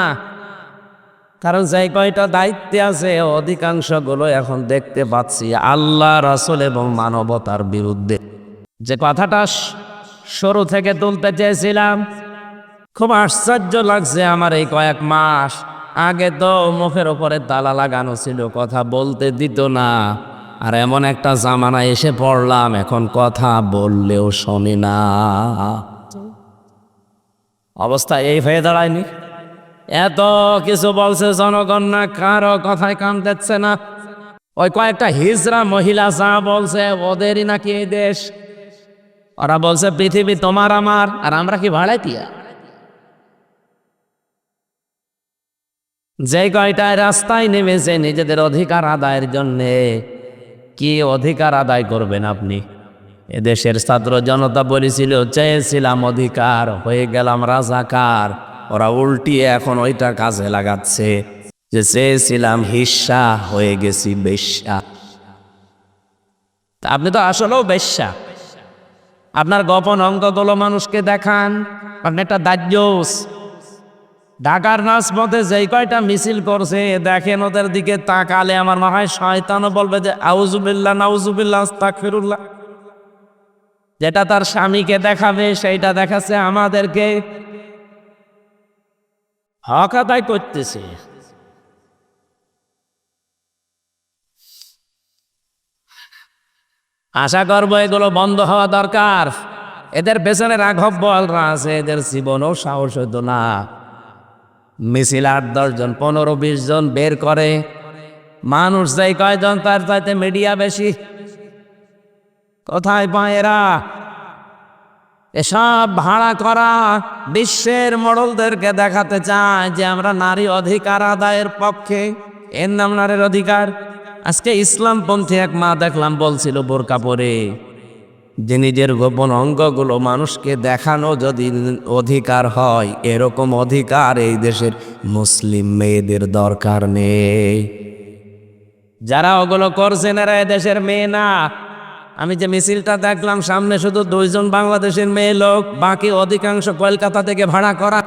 কারণ যে কয়টা দায়িত্বে আছে অধিকাংশগুলো এখন দেখতে পাচ্ছি আল্লাহ, রাসূল এবং মানবতার বিরুদ্ধে। যে কথাটা শুরু থেকে তুলতে চেয়েছিলাম, খুব আশ্চর্য লাগছে আমার এই কয়েক মাস আগে তো মুখের ওপরে তালা লাগানো ছিল, কথা বলতে দিত না, আর এমন একটা জামানায় এসে পড়লাম এখন কথা বললেও শোনে না। অবস্থা এই হয়ে দাঁড়ায়নি? এত কিছু বলছে জনগণ, না কারো কথায় কান দিচ্ছে না। ওই কয়েকটা হিজড়া মহিলা যা বলছে, ওদেরই নাকি এই দেশ। ওরা বলছে পৃথিবী তোমার আমার, আর আমরা কি ভাড়াটিয়া? যে কয়টায় রাস্তায় নেমেছে নিজেদের অধিকার আদায়ের জন্যে, কি অধিকার আদায় করবেন আপনি? এদেশের ছাত্র জনতা বলেছিল চেয়েছিলাম অধিকার, হয়ে গেলাম রাজাকার। ওরা উল্টিয়ে এখন ওইটা কাজে লাগাচ্ছে যে চেয়েছিলাম হিস্সা, হয়ে গেছি বেশ্যা। তা আপনি তো আসলেও বেশ্যা। আপনার গোপন অঙ্গগুলো মানুষকে দেখান। আপনি একটা দাজ্যস। ঢাকার রাজপথে যেই কয়টা মিছিল করছে দেখেন, ওদের দিকে তাকালে আমার মনে হয় শয়তানও বলবে যে আউযুবিল্লাহ নাউযুবিল্লাহ আস্তাগফিরুল্লাহ। যেটা তার স্বামীকে দেখাবে সেইটা দেখাচ্ছে আমাদেরকে। হক আদায় করতেছে। আশা করবো এগুলো বন্ধ হওয়া দরকার। এদের পেছনে রাঘব বলরা আছে, এদের জীবনও সাহস হইতো না। মিছিল 8-10 জন 15-20 জন বের করে, মানুষ যাই কয়জন তার চাইতে মিডিয়া বেশি। কোথায় পায় এরা? এসব ভাড়া করা বিশ্বের মডলদেরকে দেখাতে চায় যে আমরা নারী অধিকার আদায়ের পক্ষে। এর নাম নারীর অধিকার। আজকে ইসলামপন্থী এক মা দেখলাম বলছিল বোরকা পরে যে নিজের গোপন অঙ্গগুলো মানুষকে দেখানো যদি অধিকার হয়, এরকম অধিকার এই দেশের মুসলিম মেয়েদের দরকার নেই। যারা ওগুলো করছেন এরা দেশের মেয়ে না। আমি যে মিছিলটা দেখলাম সামনে শুধু 2 জন বাংলাদেশের মেয়ে লোক, বাকি অধিকাংশ কলকাতা থেকে ভাড়া করা।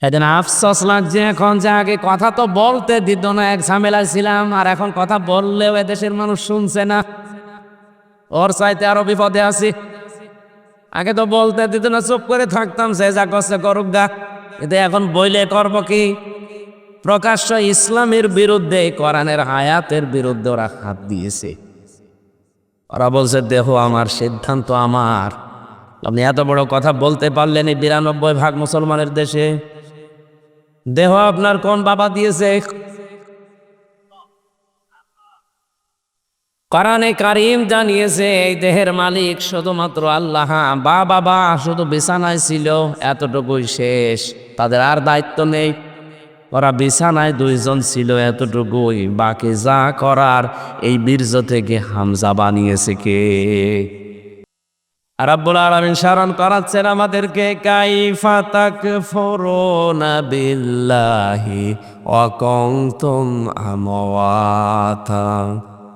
এদিন আফসোস লাগছে এখন যে আগে কথা তো বলতে দিত না, এক ঝামেলায় ছিলাম, আর এখন কথা বললেও এদেশের মানুষ শুনছে না। ওর চাইতে আরো বিপদে আছি। আগে তো বলতে দিত না, চুপ করে থাকতাম, সে যা করছে করুক গা। কিন্তু এখন বইলে করব কি? প্রকাশ্য ইসলামের বিরুদ্ধে, কোরআনের আয়াতের বিরুদ্ধে ওরা হাত দিয়েছে। ওরা বলছে দেহ আমার, সিদ্ধান্ত আমার। আপনি এত বড় কথা বলতে পারলেন এই 92% মুসলমানের দেশে? দেহ আপনার কোন বাবা দিয়েছে? কোরআনে কারীম জানিয়েছে এই দেহের মালিক শুধুমাত্র আল্লাহ। বাবা শুধু বিছানায় ছিল, এতটুকুই শেষ। তাদের আর দায়িত্ব নেই। ওরা বিছানায় 2 জন ছিল, এতটুকুই। বাকি যা করার এই বীর্য থেকে হামজা বানিয়েছে কে? রাব্বুল আলামিন স্মরণ করাচ্ছেন আমাদেরকে, কাইফা তাকফুরুনা বিল্লাহি ওয়া কুনতুম আমওয়াতা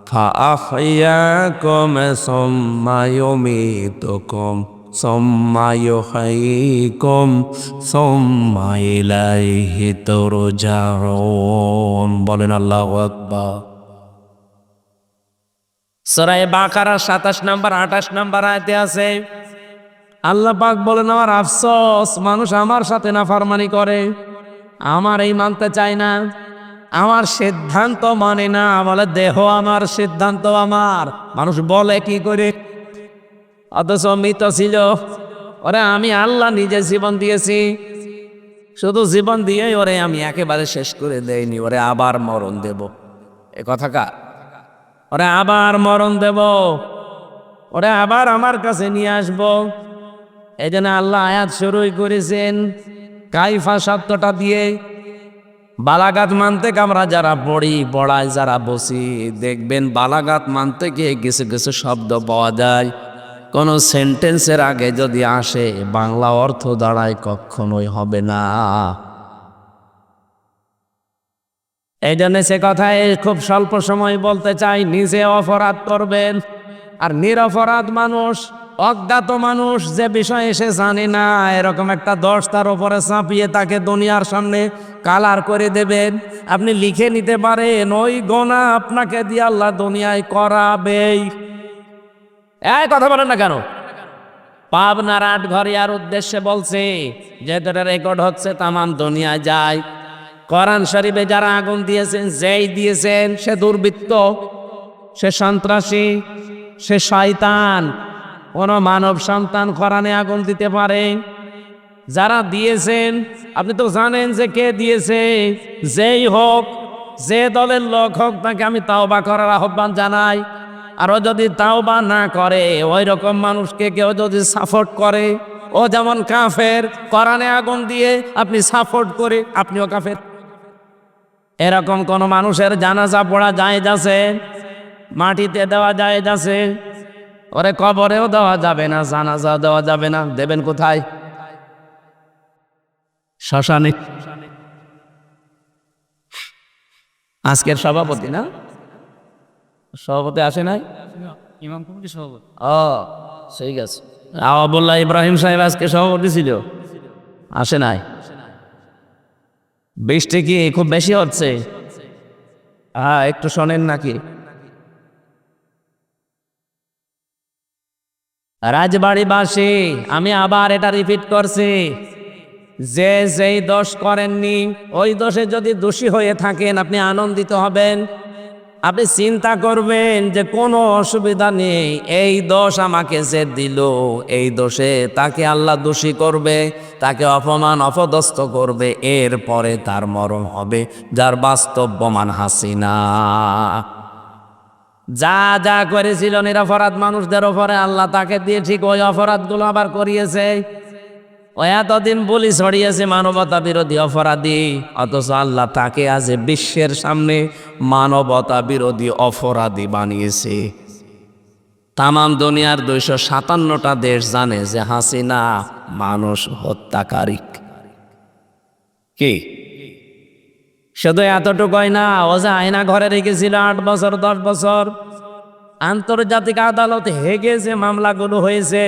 ফাআহইয়াকুম সুম্মা ইউমীতুকুম সুম্মা ইউহয়িকুম সুম্মা ইলাইহি তুরজাউন। বলেন আল্লাহু আকবার। সূরা বাকারা 27 নম্বর 28 নম্বর আয়াতে আছে, আল্লাহ পাক বলেন আমার আফসোস, মানুষ আমার সাথে নাফরমানি করে, আমার এই মানতে চায় না, আমার সিদ্ধান্ত মানে না। বলে দেহ আমার, সিদ্ধান্ত আমার। মানুষ বলে কি করে? অথচ মৃত ছিল। ওরে আমি আল্লাহ নিজে জীবন দিয়েছি। শুধু জীবন দিয়ে ওরে আমি একেবারে শেষ করে দেইনি, ওরে আবার মরণ দেব। এ কথা কার? ওরে আবার মরণ দেব, ওরে আবার আমার কাছে নিয়ে আসব। এই জন্য আল্লাহ আয়াত শুরুই করেছেন কাইফা শব্দটা দিয়ে। বালাগাত মানতে আমরা যারা পড়ায় যারা বসি, দেখবেন বালাগাত মানতে গিয়ে কিছু কিছু শব্দ পাওয়া যায়, কোনো সেন্টেন্সের আগে যদি আসে বাংলা অর্থ দাঁড়ায় কখনোই হবে না। এই জন্য সে কথায় খুব স্বল্প সময় বলতে চাই, নিজে অপরাধ করবেন। আর নিরপরাধ মানুষ, অজ্ঞাত মানুষ যে বিষয় সে জানে না, এরকম একটা দোষ তার উপরে চাপিয়ে তাকে দুনিয়ার সামনে কালার করে দেবেন। আপনি লিখে নিতে পারেন ওই গোনা আপনাকে দিয়ে আল্লাহ দুনিয়ায় করাবেই। এই কথা বলেন না কেন? পাবনার 8ঘরিয়ার উদ্দেশ্যে বলছে, যেটা রেকর্ড হচ্ছে তামাম দুনিয়ায় যায়। কোরআন শরীফে যারা আগুন দিয়েছেন, যেই দিয়েছেন সে দুর্বৃত্ত, সে সন্ত্রাসী, সে শয়তান। কোন মানব সন্তান কোরআনে আগুন দিতে পারে? যারা দিয়েছেন আপনি তো জানেন যে কে দিয়েছে। যেই হোক, যে দলের লোক হোক, তাকে আমি তাওবা করার আহ্বান জানাই। আর ও যদি তাওবা না করে, ওই রকম মানুষকে কেউ যদি সাপোর্ট করে, ও যেমন কাফের, কোরআনে আগুন দিয়ে আপনি সাপোর্ট করে আপনিও কাফের। এরকম কোন মানুষের জানাজা পড়া জায়েজ আছে? মাটিতে দেওয়া জায়েজ আছে? ওরে কবরেও দেওয়া যাবে না, জানাজা দেওয়া যাবে না। দেবেন কোথায়? শ্মশানে। আজকের সভাপতি না? সভাপতি আসে নাই? ইমাম কমিটি সভাপতি। ও ঠিক আছে। আওয়াবুল্লাহ ইব্রাহিম সাহেব আজকে সভাপতি ছিল, আসে নাই। বৃষ্টি কি খুব বেশি হচ্ছে? হ্যাঁ, একটু শোনেন নাকি? রাজবাড়িবাসী, আমি আবার এটা রিপিট করছি, যে যেই দোষ করেননি ওই দোষে যদি দোষী হয়ে থাকেন আপনি আনন্দিত হবেন। আপনি চিন্তা করবেন যে কোনো অসুবিধা নেই, এই দোষ আমাকে যে দিল এই দোষে তাকে আল্লাহ দোষী করবে, তাকে অপমান অপদস্থ করবে, এরপরে তার মরণ হবে, যার বাস্তব প্রমাণ হাসিনা। যা যা করেছিল নিরপরাধ মানুষদের ওপরে আল্লাহ তাকে দিয়ে ঠিক ওই অপরাধগুলো আবার করিয়েছে। ও এতদিন বলি ছড়িয়েছে মানবতা বিরোধী অপরাধী, অথচ আল্লাহ তাকে আজ বিশ্বের সামনে মানবতা বিরোধী অপরাধী বানিয়েছে। তামাম দুনিয়ার 257টা দেশ জানে যে হাসিনা মানুষ হত্যাকারী। কি শুধু এতটুকুই না, ও যে আয়না ঘরে রেখেছিল 8 বছর 10 বছর, আন্তর্জাতিক আদালতে হেগে যে মামলাগুলো হয়েছে,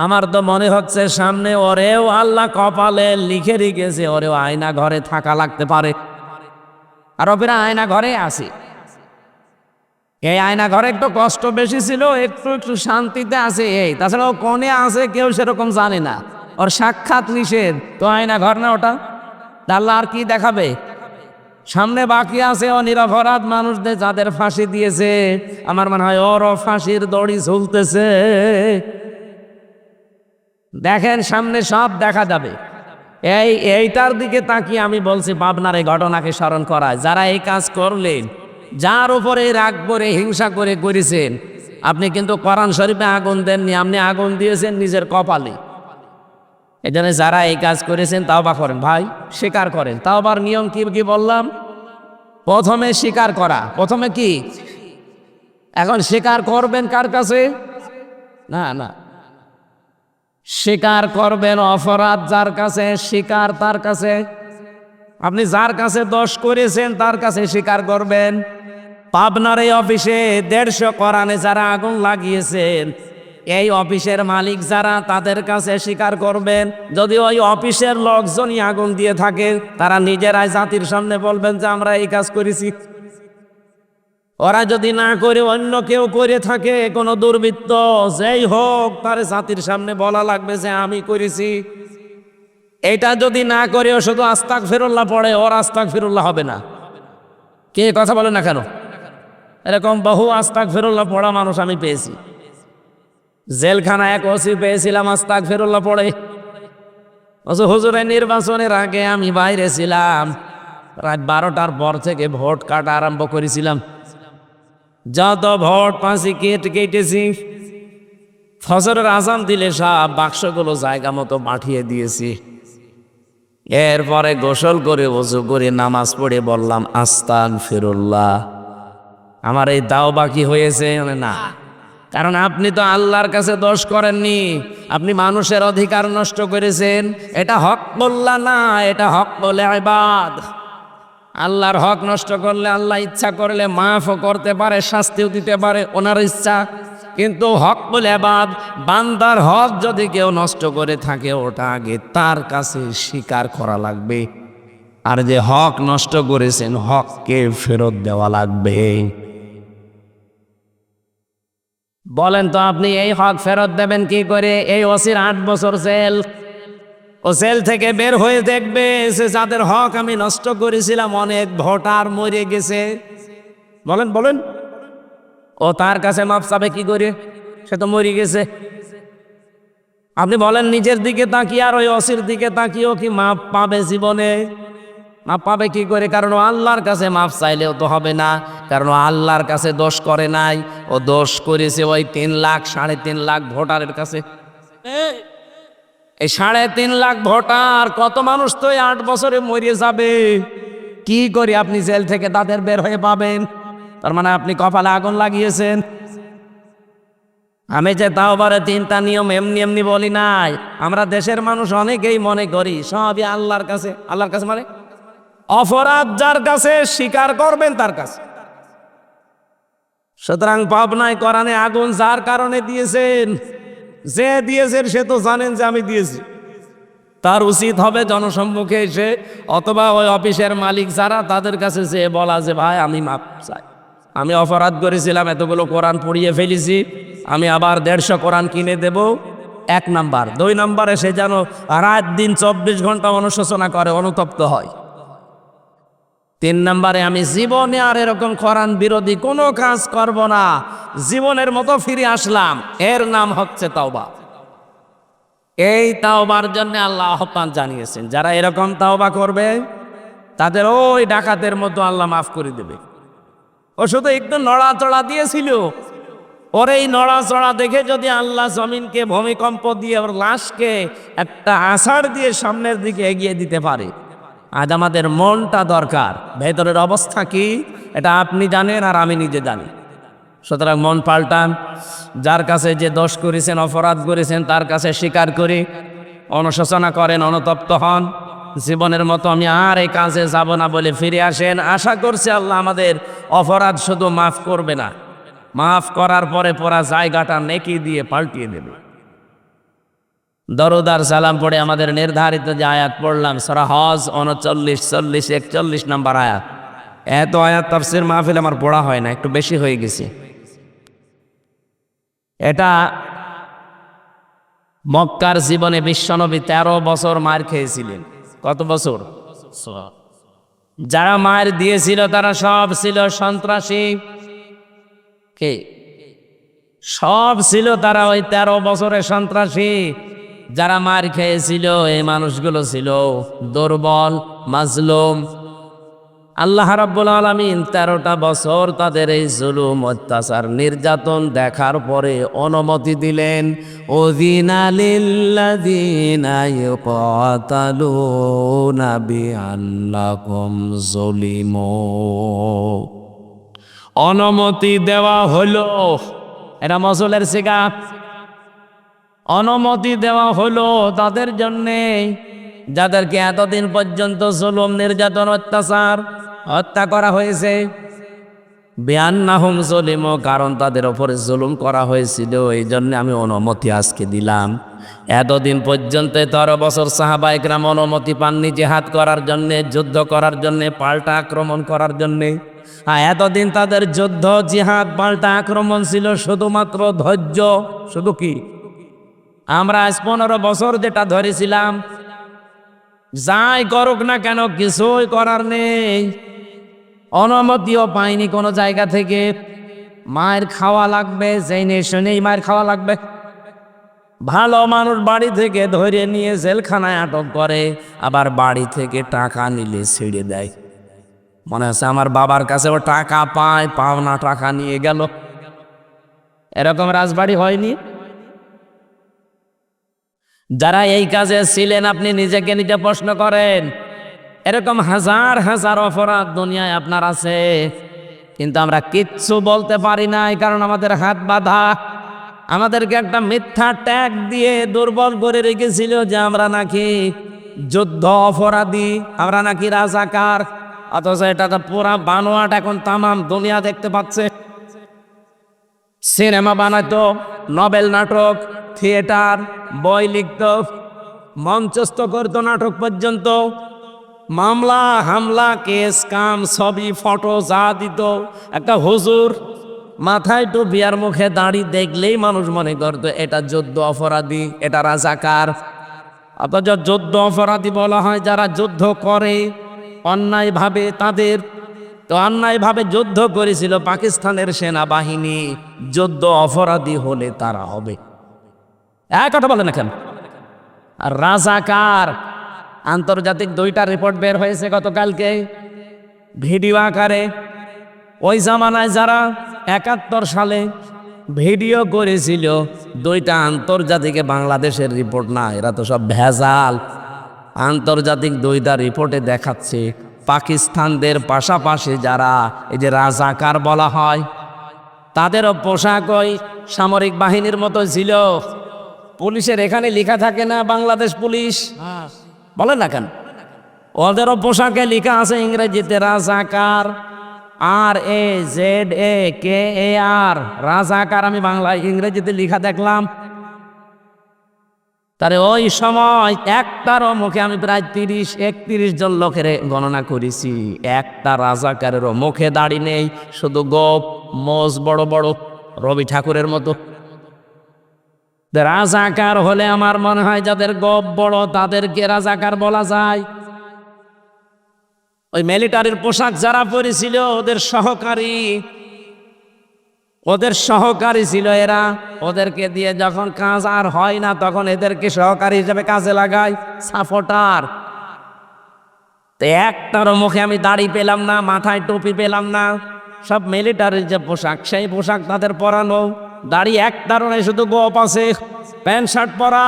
আমার তো মনে হচ্ছে সামনে ওরেও আল্লাহ কপালে লিখে রেখেছে ওরেও আয়না ঘরে থাকা লাগতে পারে। আর ওপরে আয়না ঘরে আছে। এই আয়না ঘরে একটু কষ্ট বেশি ছিল, একটু একটু শান্তিতে আছে এই, তাছাড়া ও কোণে আছে কেউ সেরকম জানে না, ওর সাক্ষাৎ নিষেধ। তো আয়না ঘর না ওটা? আল্লাহ আর কি দেখাবে? সামনে বাকি আছে ও নিরপরাধ মানুষদের যাদের ফাঁসি দিয়েছে, আমার মনে হয় ওরও ফাঁসির দড়ি ঝুলতেছে। দেখেন সামনে সব দেখা যাবে। এইটার দিকে তাকিয়ে আমি বলছি পাবনার এই ঘটনাকে স্মরণ করায়, যারা এই কাজ করলেন, যার উপরে রাগ করে হিংসা করে করেছেন, আপনি কিন্তু কোরআন শরীফে আগুন দেননি, আপনি আগুন দিয়েছেন নিজের কপালে। এই জন্য যারা এই কাজ করেছেন তাওবা করেন ভাই, স্বীকার করেন। তাওবার নিয়ম কি কি বললাম? প্রথমে স্বীকার করা, প্রথমে কি? এখন স্বীকার করবেন কার কাছে? না না, স্বীকার করবেন অপরাধ যার কাছে, স্বীকার তার কাছে। আপনি যার কাছে দোষ করেছেন তার কাছে স্বীকার করবেন। পাবনার এই অফিসে 150 কোরআনে যারা আগুন লাগিয়েছেন, এই অফিসের মালিক যারা, তাদের কাছে স্বীকার করবেন। যদি ওই অফিসের লোকজনই আগুন দিয়ে থাকে, তারা নিজেরাই জাতির সামনে বলবেন যে আমরা এই কাজ করেছি। ওরা যদি না করে অন্য কেউ করে থাকে, কোনো দুর্বৃত্ত যেই হোক, তার জাতির সামনে বলা লাগবে যে আমি করেছি। এটা যদি না করে ও শুধু আস্তাগফিরুল্লাহ পড়ে, ওর আস্তাগফিরুল্লাহ হবে না। কে কথা বলে না কেন? এরকম বহু আস্তাগফিরুল্লাহ পড়া মানুষ আমি পেয়েছি। জেলখানা এক ওসি পেয়েছিলাম আস্তাগফিরুল্লাহ পড়ে। হুজুরের নির্বাচনের আগে আমি বাইরে ছিলাম, রাত 12টার পর থেকে ভোট কাটা আরম্ভ করেছিলাম। যত ভোট পাঁচি কেটেছি, ফজরের আজান দিলে সব বাক্সগুলো জায়গা মতো পাঠিয়ে দিয়েছি। এরপরে গোসল করে ওযু করে নামাজ পড়ে বললাম আস্তাগফিরুল্লাহ। আমার এই দাও বাকি হয়েছে না, কারণ আপনি তো আল্লাহর কাছে দোষ করেননি, আপনি মানুষের অধিকার নষ্ট করেছেন। এটা হক বললা না, এটা হক বলে ইবাদ। আল্লাহর হক নষ্ট করলে আল্লাহ ইচ্ছা করলে মাফও করতে পারে, শাস্তিও দিতে পারে, ওনার ইচ্ছা। কিন্তু হক বলে ইবাদ, বান্দার হক যদি কেউ নষ্ট করে থাকে, ওটা আগে তার কাছে স্বীকার করা লাগবে। আর যে হক নষ্ট করেছেন, হককে ফেরত দেওয়া লাগবে। বলেন তো আপনি এই হক ফেরত দেবেন কি করে? এই ওসির 8 বছর জেল, ও জেল থেকে বের হয়ে দেখবে যে যাদের হক আমি নষ্ট করেছিলাম, অনেক ভোটার মরে গেছে। বলেন বলেন, ও তার কাছে মাপ চাবে কি করে? সে তো মরে গেছে। আপনি বলেন নিজের দিকে তাকিয়ে আর ওই ওসির দিকে তাকিয়েও কি মাপ পাবে জীবনে? মাপ পাবে কি করে? কারণ ও আল্লাহর কাছে মাপ চাইলেও তো হবে না, কারণ ও আল্লাহর কাছে দোষ করে নাই, ও দোষ করেছে ওই 3 লাখ 3.5 লাখ ভোটারের কাছে। এই 3.5 লাখ ভোটার, কত মানুষ তো 8 বছরে মরে যাবে। কি করি আপনি জেল থেকে তাদের বের হয়ে পাবেন? তার মানে আপনি কপালে আগুন লাগিয়েছেন। আমি যে তাওবারে 3টা নিয়ম এমনি এমনি বলি নাই। আমরা দেশের মানুষ অনেকেই মনে করি সবই আল্লাহর কাছে। আল্লাহর কাছে মানে অপরাধ যার কাছে স্বীকার করবেন তার কাছে। সুতরাং পাবনায় কোরআনে আগুন যার কারণে দিয়েছেন, যে দিয়েছেন সে তো জানেন যে আমি দিয়েছি। তার উচিত হবে জনসম্মুখে এসে অথবা ওই অফিসের মালিক যারা তাদের কাছে যে বলা যে ভাই আমি মাপ চাই, আমি অপরাধ করেছিলাম, এতগুলো কোরআন পড়িয়ে ফেলেছি, আমি আবার 150 কোরআন কিনে দেব। 1 নাম্বার। 2 নাম্বারে সে যেন রাত দিন 24 ঘন্টা অনুশোচনা করে, অনুতপ্ত হয়। 3 নাম্বারে আমি জীবনে আর এরকম কোরআন বিরোধী কোনো কাজ করব না, জীবনের মতো ফিরে আসলাম। এর নাম হচ্ছে তাওবা। এই তাওবার জন্য আল্লাহ আহ্বান জানিয়েছেন, যারা এরকম তাওবা করবে তাদের ওই ডাকাতের মতো আল্লাহ মাফ করে দেবে। ও শুধু একটু নড়াচড়া দিয়েছিল, ওর এই নড়াচড়া দেখে যদি আল্লাহ জমিনকে ভূমিকম্প দিয়ে ওর লাশকে একটা আষাঢ় দিয়ে সামনের দিকে এগিয়ে দিতে পারে। আজ আমাদের মনটা দরকার, ভেতরের অবস্থা কি এটা আপনি জানেন আর আমি নিজে জানি। সুতরাং মন পাল্টান, যার কাছে যে দোষ করেছেন, অপরাধ করেছেন তার কাছে স্বীকার করে অনুশোচনা করেন, অনুতপ্ত হন। জীবনের মতো আমি আর এই কাজে যাব না বলে ফিরে আসেন। আশা করছি আল্লাহ আমাদের অপরাধ শুধু মাফ করবে না, মাফ করার পরে পুরা জায়গাটা নেকি দিয়ে পাল্টিয়ে দেবে। দরুদ আর সালাম পড়ে আমাদের নির্ধারিত যে আয়াত পড়লাম সূরা হজ 39, 40, 41 নম্বর আয়াত। এত আয়াত তাফসীর মাহফিল আমার পড়া হয় না, একটু বেশি হয়ে গেছে। এটা মক্কার জীবনে বিশ্বনবী 13 বছর মার খেয়েছিলেন। কত বছর? যারা মার দিয়েছিল তারা সব ছিল সন্ত্রাসী। কে? সব ছিল তারা ওই 13 বছরের সন্ত্রাসী। যারা মার খেয়েছিল এই মানুষগুলো ছিল দুর্বল, মাজলুম। আল্লাহ রাব্বুল আলামিন 13টা বছর তাদের এই জুলুম, অত্যাচার, নির্যাতন দেখার পরে অনুমতি দিলেন, উযিনা লিল্লাযিনা ইউকাতালুনা বিআন্নাকুম যুলিমু। অনুমতি দেওয়া হলো, এটা মজলের সিগা। অনুমতি দেওয়া হলো তাদের জন্যে যাদেরকে এতদিন পর্যন্ত জুলুম, নির্যাতন, অত্যাচার, হত্যা করা হয়েছে। বিআন্নাহুম যুলিমু, কারণ তাদের উপরে জুলুম করা হয়েছিল, এই জন্য আমি অনুমতি আজকে দিলাম। এতদিন পর্যন্ত 13 বছর সাহাবায়ে কেরাম অনুমতি পাননি জিহাদ করার জন্যে, যুদ্ধ করার জন্যে, পাল্টা আক্রমণ করার জন্যে। এতদিন তাদের যুদ্ধ, জিহাদ, পাল্টা আক্রমণ ছিল শুধুমাত্র ধৈর্য। শুধু কি? আমরা আজ 15 বছর যেটা ধরেছিলাম, যাই করুক না কেন কিছুই করার নেই। অনুমতিও পাইনি কোনো জায়গা থেকে। মায়ের খাওয়া লাগবে, জেনে শুনেই মায়ের খাওয়া লাগবে। ভালো মানুষ বাড়ি থেকে ধরে নিয়ে জেলখানায় আটক করে, আবার বাড়ি থেকে টাকা নিলে ছেড়ে দেয়। মনে হচ্ছে আমার বাবার কাছে ও টাকা পায়, পাওনা টাকা নিয়ে গেল। এরকম রাজবাড়ি হয়নি? যারা এই কাজে ছিলেন আপনি নিজেকে নিজে প্রশ্ন করেন। এরকম হাজার হাজার অপরাধ দুনিয়ায় আপনার আছে, কিন্তু আমরা কিচ্ছু বলতে পারি নাই, কারণ আমাদের হাত বাঁধা। আমাদেরকে একটা মিথ্যা ট্যাগ দিয়ে দুর্বল করে রেখেছিল যে আমরা নাকি যুদ্ধ অপরাধী, আমরা নাকি রাজাকার। অথচ এটা তো পুরা বানোয়াট, এখন তামাম দুনিয়া দেখতে পাচ্ছে। সিনেমা বানাতো, নভেল, নাটক, থিয়েটার, বই লিখত, মঞ্চস্থ করত, নাটক পর্যন্ত, মামলা হামলা, কেস কাম, ছবি, ফটো যা দিত। একটা হুজুর মাথায় টুপি আর মুখে দাড়ি দেখলেই মানুষ মনে করত এটা যুদ্ধ অপরাধী, এটা রাজাকার। অথচ যুদ্ধ অপরাধী বলা হয় যারা যুদ্ধ করে অন্যায়ভাবে। তাদের তো অন্যায়ভাবে যুদ্ধ করেছিল পাকিস্তানের সেনাবাহিনী, যুদ্ধ অপরাধী হলে তারা হবে। এক কথা বলে না কেন? আর রাজাকার, আন্তর্জাতিক 2টা রিপোর্ট বের হয়েছে গতকালকে ভিডিও আকারে। ওই জামানায় যারা 71 সালে ভিডিও করেছিল, 2টা আন্তর্জাতিকে বাংলাদেশের রিপোর্ট না, এরা তো সব ভেজাল। আন্তর্জাতিক 2টা রিপোর্টে দেখাচ্ছে পাকিস্তানদের পাশাপাশি যারা এই যে রাজাকার বলা হয়, তাদেরও পোশাক ওই সামরিক বাহিনীর মতো ছিল। পুলিশের এখানে লেখা থাকে না বাংলাদেশ পুলিশ, বলেন না কেন? ওদেরও পোশাকে লেখা আছে ইংরেজিতে রাজাকার, RAZAKAR, রাজাকার। আমি বাংলায় ইংরেজিতে লেখা দেখলাম। তারে ওই সময় একটারও মুখে আমি প্রায় 30-31 জন লোকের গণনা করেছি, একটা রাজাকারেরও মুখে দাড়ি নেই, শুধু গোপ মোজ বড় বড়, রবি ঠাকুরের মতো। রাজাকার হলে আমার মনে হয় যাদের গোপ বড় তাদেরকে রাজাকার বলা যায়। ওই মিলিটারির পোশাক যারা পরেছিল ওদের সহকারী ছিল এরা। ওদেরকে দিয়ে যখন কাজ আর হয় না তখন এদেরকে সহকারী হিসেবে কাজে লাগায়, সাপোর্টার। তো একটারও মুখে আমি দাড়ি পেলাম না, মাথায় টুপি পেলাম না। সব মিলিটারির যে পোশাক সেই পোশাক তাদের পরানো, দাড়ি একটারও নেই, শুধু গোপ আছে, প্যান্ট শার্ট পরা।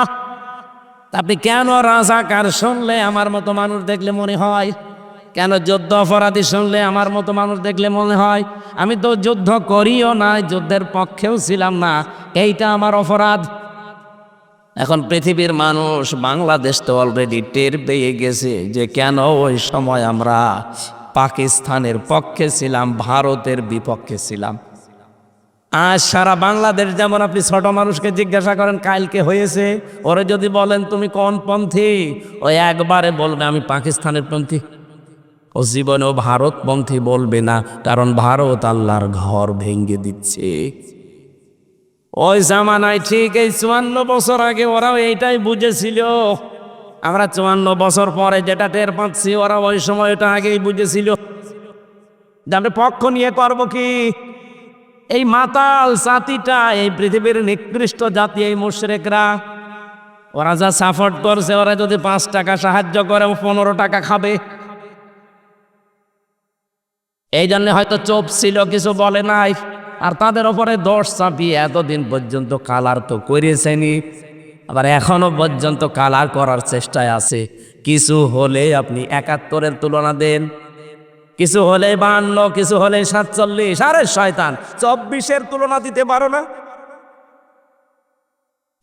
আপনি কেন রাজাকার শুনলে আমার মতো মানুষ দেখলে মনে হয়? কেন যুদ্ধ অপরাধী শুনলে আমার মতো মানুষ দেখলে মনে হয়? আমি তো যুদ্ধ করিও না, যুদ্ধের পক্ষেও ছিলাম না, এইটা আমার অপরাধ। এখন পৃথিবীর মানুষ, বাংলাদেশ তো অলরেডি টের পেয়ে গেছে যে কেন ওই সময় আমরা পাকিস্তানের পক্ষে ছিলাম, ভারতের বিপক্ষে ছিলাম। আজ সারা বাংলাদেশ যেমন আপনি ছোট মানুষকে জিজ্ঞাসা করেন কালকে হয়েছে, ওরে যদি বলেন তুমি কোন পন্থী, ওই একবারে বলবে আমি পাকিস্তানের পন্থী। ও জীবনেও ভারতপন্থী বলবে না, কারণ ভারত আল্লাহর ঘর ভেঙে দিচ্ছে। ওই জামানায় ঠিক এই 54 বছর আগে ওরাও এইটাই বুঝেছিল। আমরা 54 বছর পরে যেটা টের পাচ্ছি, ওরা ওই সময় এটা আগেই বুঝেছিল যে আমরা পক্ষ নিয়ে করবো কি। এই মাতাল জাতিটা, এই পৃথিবীর নিকৃষ্ট জাতি, এই মুশরিকরা, ওরা যা সাপোর্ট করছে, ওরা যদি 5 টাকা সাহায্য করে 15 টাকা খাবে। এই জন্য হয়তো চোপ ছিল, কিছু বলে নাই। আর তাদের ওপরে দোষ চাপিয়ে এতদিন পর্যন্ত কালার তো করেছেনি, আবার এখনো পর্যন্ত কালার করার চেষ্টায় আছে। কিছু হলে আপনি 71-এর তুলনা দেন, কিছু হলে 52, কিছু হলে 47। আরে শয়তান, 24-এর তুলনা দিতে পারো না?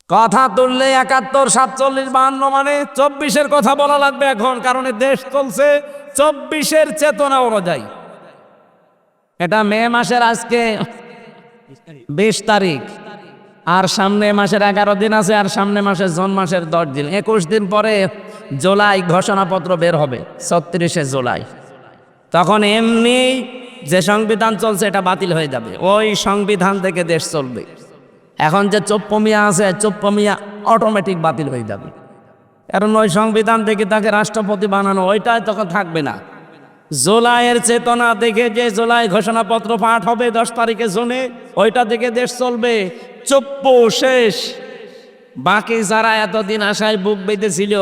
কথা তুললে 71, 47, 52, মানে 24-এর কথা বলা লাগবে এখন, কারণ দেশ চলছে 24-এর চেতনা অনুযায়ী। এটা মে মাসের আজকে 20 তারিখ, আর সামনে মাসের 11 দিন আছে, আর সামনে মাসের জুন মাসের 10 দিন, 21 দিন পরে জুলাই ঘোষণাপত্র বের হবে, 36শে জুলাই। তখন এমনি যে সংবিধান চলছে এটা বাতিল হয়ে যাবে, ওই সংবিধান থেকে দেশ চলবে। এখন যে চোপ্পমিয়া আছে, চোপ্পমিয়া অটোমেটিক বাতিল হয়ে যাবে, কারণ ওই সংবিধান থেকে তাকে রাষ্ট্রপতি বানানো, ওইটাই তখন থাকবে না। জুলাইয়ের চেতনা দেখে যে জুলাই ঘোষণাপত্র পাঠ হবে 10 তারিখে জুনে, ওইটা থেকে দেশ চলবে। চুপ্পু শেষ। বাকি যারা এতদিন আশায় বুক বেঁধেছিল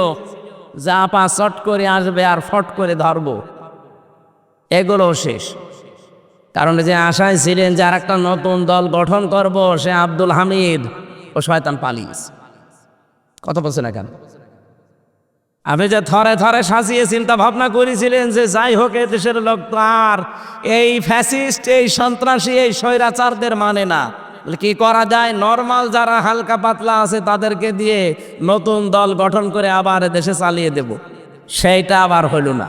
যা পা চট করে আসবে আর ফট করে ধরবো, এগুলো শেষ। কারণ যে আশায় ছিলেন যে আর একটা নতুন দল গঠন করব, সে আব্দুল হামিদ ও শয়তান পালিয়েছে। কত বলছেন এখন? আপনি যে থরে থরে সাজিয়ে চিন্তা ভাবনা করেছিলেন যে যাই হোক এ দেশের লোক তো আর এই ফ্যাসিস্ট, এই সন্ত্রাসী, এই স্বৈরাচারদের মানে না, কি করা যায়? নর্মাল যারা হালকা পাতলা আছে তাদেরকে দিয়ে নতুন দল গঠন করে আবার দেশে চালিয়ে দেব। সেইটা আবার হইল না।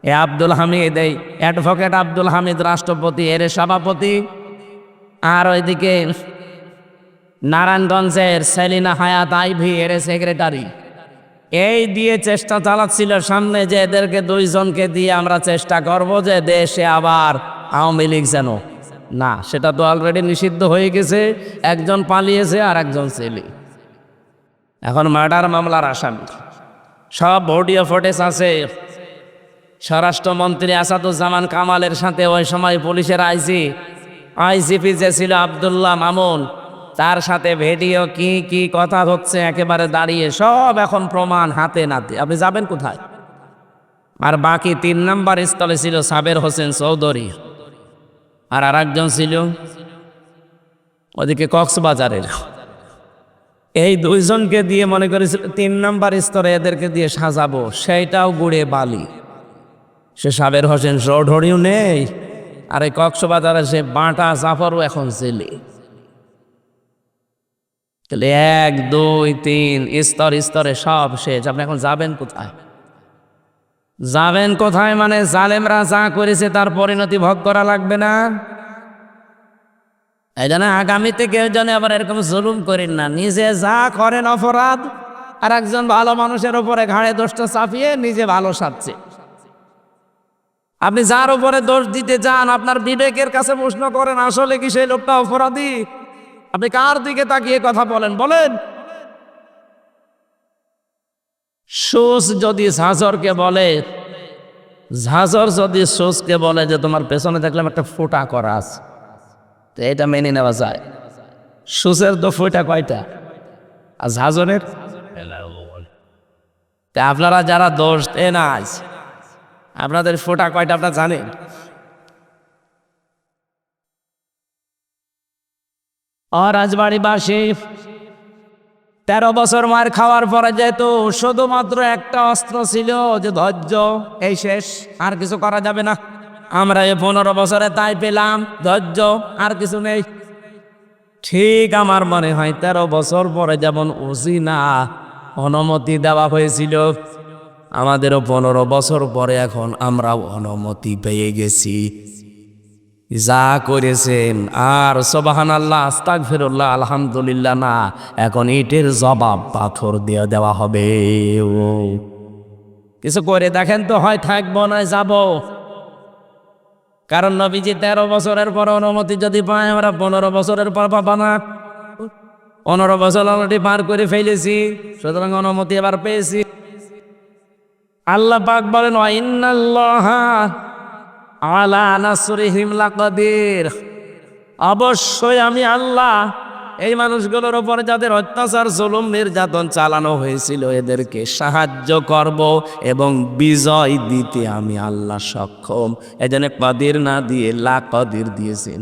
এ আব্দুল হামিদ, এই অ্যাডভোকেট আব্দুল হামিদ রাষ্ট্রপতি, এর সভাপতি, আর ওইদিকে নারায়ণগঞ্জের সেলিনা হায়াত আইভি এর সেক্রেটারি। এই দিয়ে চেষ্টা চালাচ্ছিল সামনে যে এদেরকে 2 জনকে দিয়ে আমরা চেষ্টা করব যে দেশে আবার আওয়ামী লীগ যেন না। সেটা তো অলরেডি নিষিদ্ধ হয়ে গেছে, একজন পালিয়েছে আর একজন ছেলে এখন মার্ডার মামলার আসামি। সব অডিও ফুটেজ আছে। স্বরাষ্ট্রমন্ত্রী আসাদুজ্জামান কামালের সাথে ওই সময় পুলিশের আইজিপি যে ছিল আব্দুল্লাহ মামুন, তার সাথে ভিডিও কি কি কথা হচ্ছে একেবারে দাঁড়িয়ে, সব এখন প্রমাণ হাতে নাতে। আপনি যাবেন কোথায়? আর বাকি 3 নাম্বার স্থলে ছিল সাবের হোসেন চৌধুরী, আর আরেকজন ছিল ওদিকে কক্সবাজারের এই দুইজনকে দিয়ে মনে করেছিল 3 নম্বর স্তরে এদেরকে দিয়ে সাজাবো, সেইটাও গুড়ে বালি। সে সাবের হোসেন চৌধুরীও নেই, আর এই কক্সবাজারে সে বাঁটা জাফরও এখন জেলে। তাহলে 1 2 3 স্তরে স্তরে সব শেষ। আপনি এখন যাবেন কোথায়? যাবেন কোথায় মানে জালেমরা যা করেছে তার পরিণতি ভোগ করা লাগবে না? এই জন্য আগামীতে কেউ যেন আবার এরকম জুলুম করেন না। নিজে যা করেন অপরাধ, আর একজন ভালো মানুষের উপরে ঘাড়ে দোষটা চাপিয়ে নিজে ভালো সাজছে। আপনি যার উপরে দোষ দিতে যান, আপনার বিবেকের কাছে প্রশ্ন করেন আসলে কি সেই লোকটা অপরাধী? আপনি কার দিকে তাকিয়ে কথা বলেন? বলেন। সুস যদি ঝাঁঝরকে বলে, ঝাঁঝর যদি সুসকে বলে যে তোমার পেছনে দেখলাম একটা ফোঁটা করা আছে, তো এটা মেনে নেওয়া যায়। সুসের তো ফোঁটা কয়টা, আর ঝাঁঝরের? তা আপনারা যারা দোষ দেন আজ, আপনাদের ফোঁটা কয়টা আপনারা জানেন? রাজবাড়িবাসী 13 বছর মার খাওয়ার পরে যেহেতু শুধুমাত্র একটা অস্ত্র ছিল যে ধৈর্য, এই শেষ, আর কিছু করা যাবে না। আমরা এই 15 বছরে তাই পেলাম, ধৈর্য, আর কিছু নেই। ঠিক আমার মনে হয় 13 বছর পরে যেমন উজিনা অনুমতি দেওয়া হয়েছিল, আমাদেরও 15 বছর পরে এখন আমরাও অনুমতি পেয়ে গেছি। যা করেছেন আর সুবহানাল্লাহ, আস্তাগফিরুল্লাহ, আলহামদুলিল্লাহ না, এখন ইটের জবাব পাথর দিয়ে দেওয়া হবে। কিছু করে দেখেন তো, হয় থাকবো না যাব। কারণ নবীজি 13 বছরের পর অনুমতি যদি পায়, আমরা 15 বছরের পর পাবা না। 15 বছর অলরেডি পার করে ফেলেছি, সুতরাং অনুমতি এবার পেয়েছি। আল্লাহ পাক বলেন ওয়া ইন্নাল্লাহা আলা নাসরিহিম লাকাদির, অবশ্যই আমি আল্লাহ এই মানুষগুলোর উপরে যাদের অত্যাচার জুলুম নির্যাতন চালানো হয়েছিল এদেরকে সাহায্য করব এবং বিজয় দিতে আমি আল্লাহ সক্ষম। এজন্য কাদির না দিয়ে লাকাদির দিয়েছেন।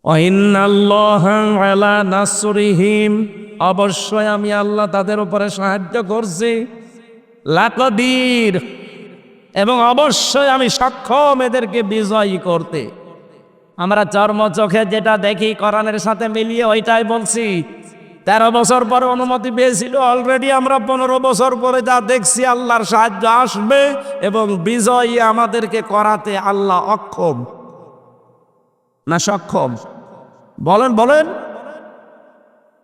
ওয়া ইন্নাল্লাহা আলা নাসরিহিম, অবশ্যই আমি আল্লাহ তাদের উপরে সাহায্য করছি, লাকাদির, এবং অবশ্যই আমি সক্ষম এদেরকে বিজয়ী করতে। আমরা চর্ম চোখে যেটা দেখি কোরআনের সাথে মিলিয়ে ওইটাই বলছি। 13 বছর পরে অনুমতি পেয়েছিল, অলরেডি আমরা 15 বছর পরে যা দেখছি আল্লাহর সাহায্য আসবে এবং বিজয়ী আমাদেরকে করাতে আল্লাহ অক্ষম না সক্ষম? বলেন বলেন।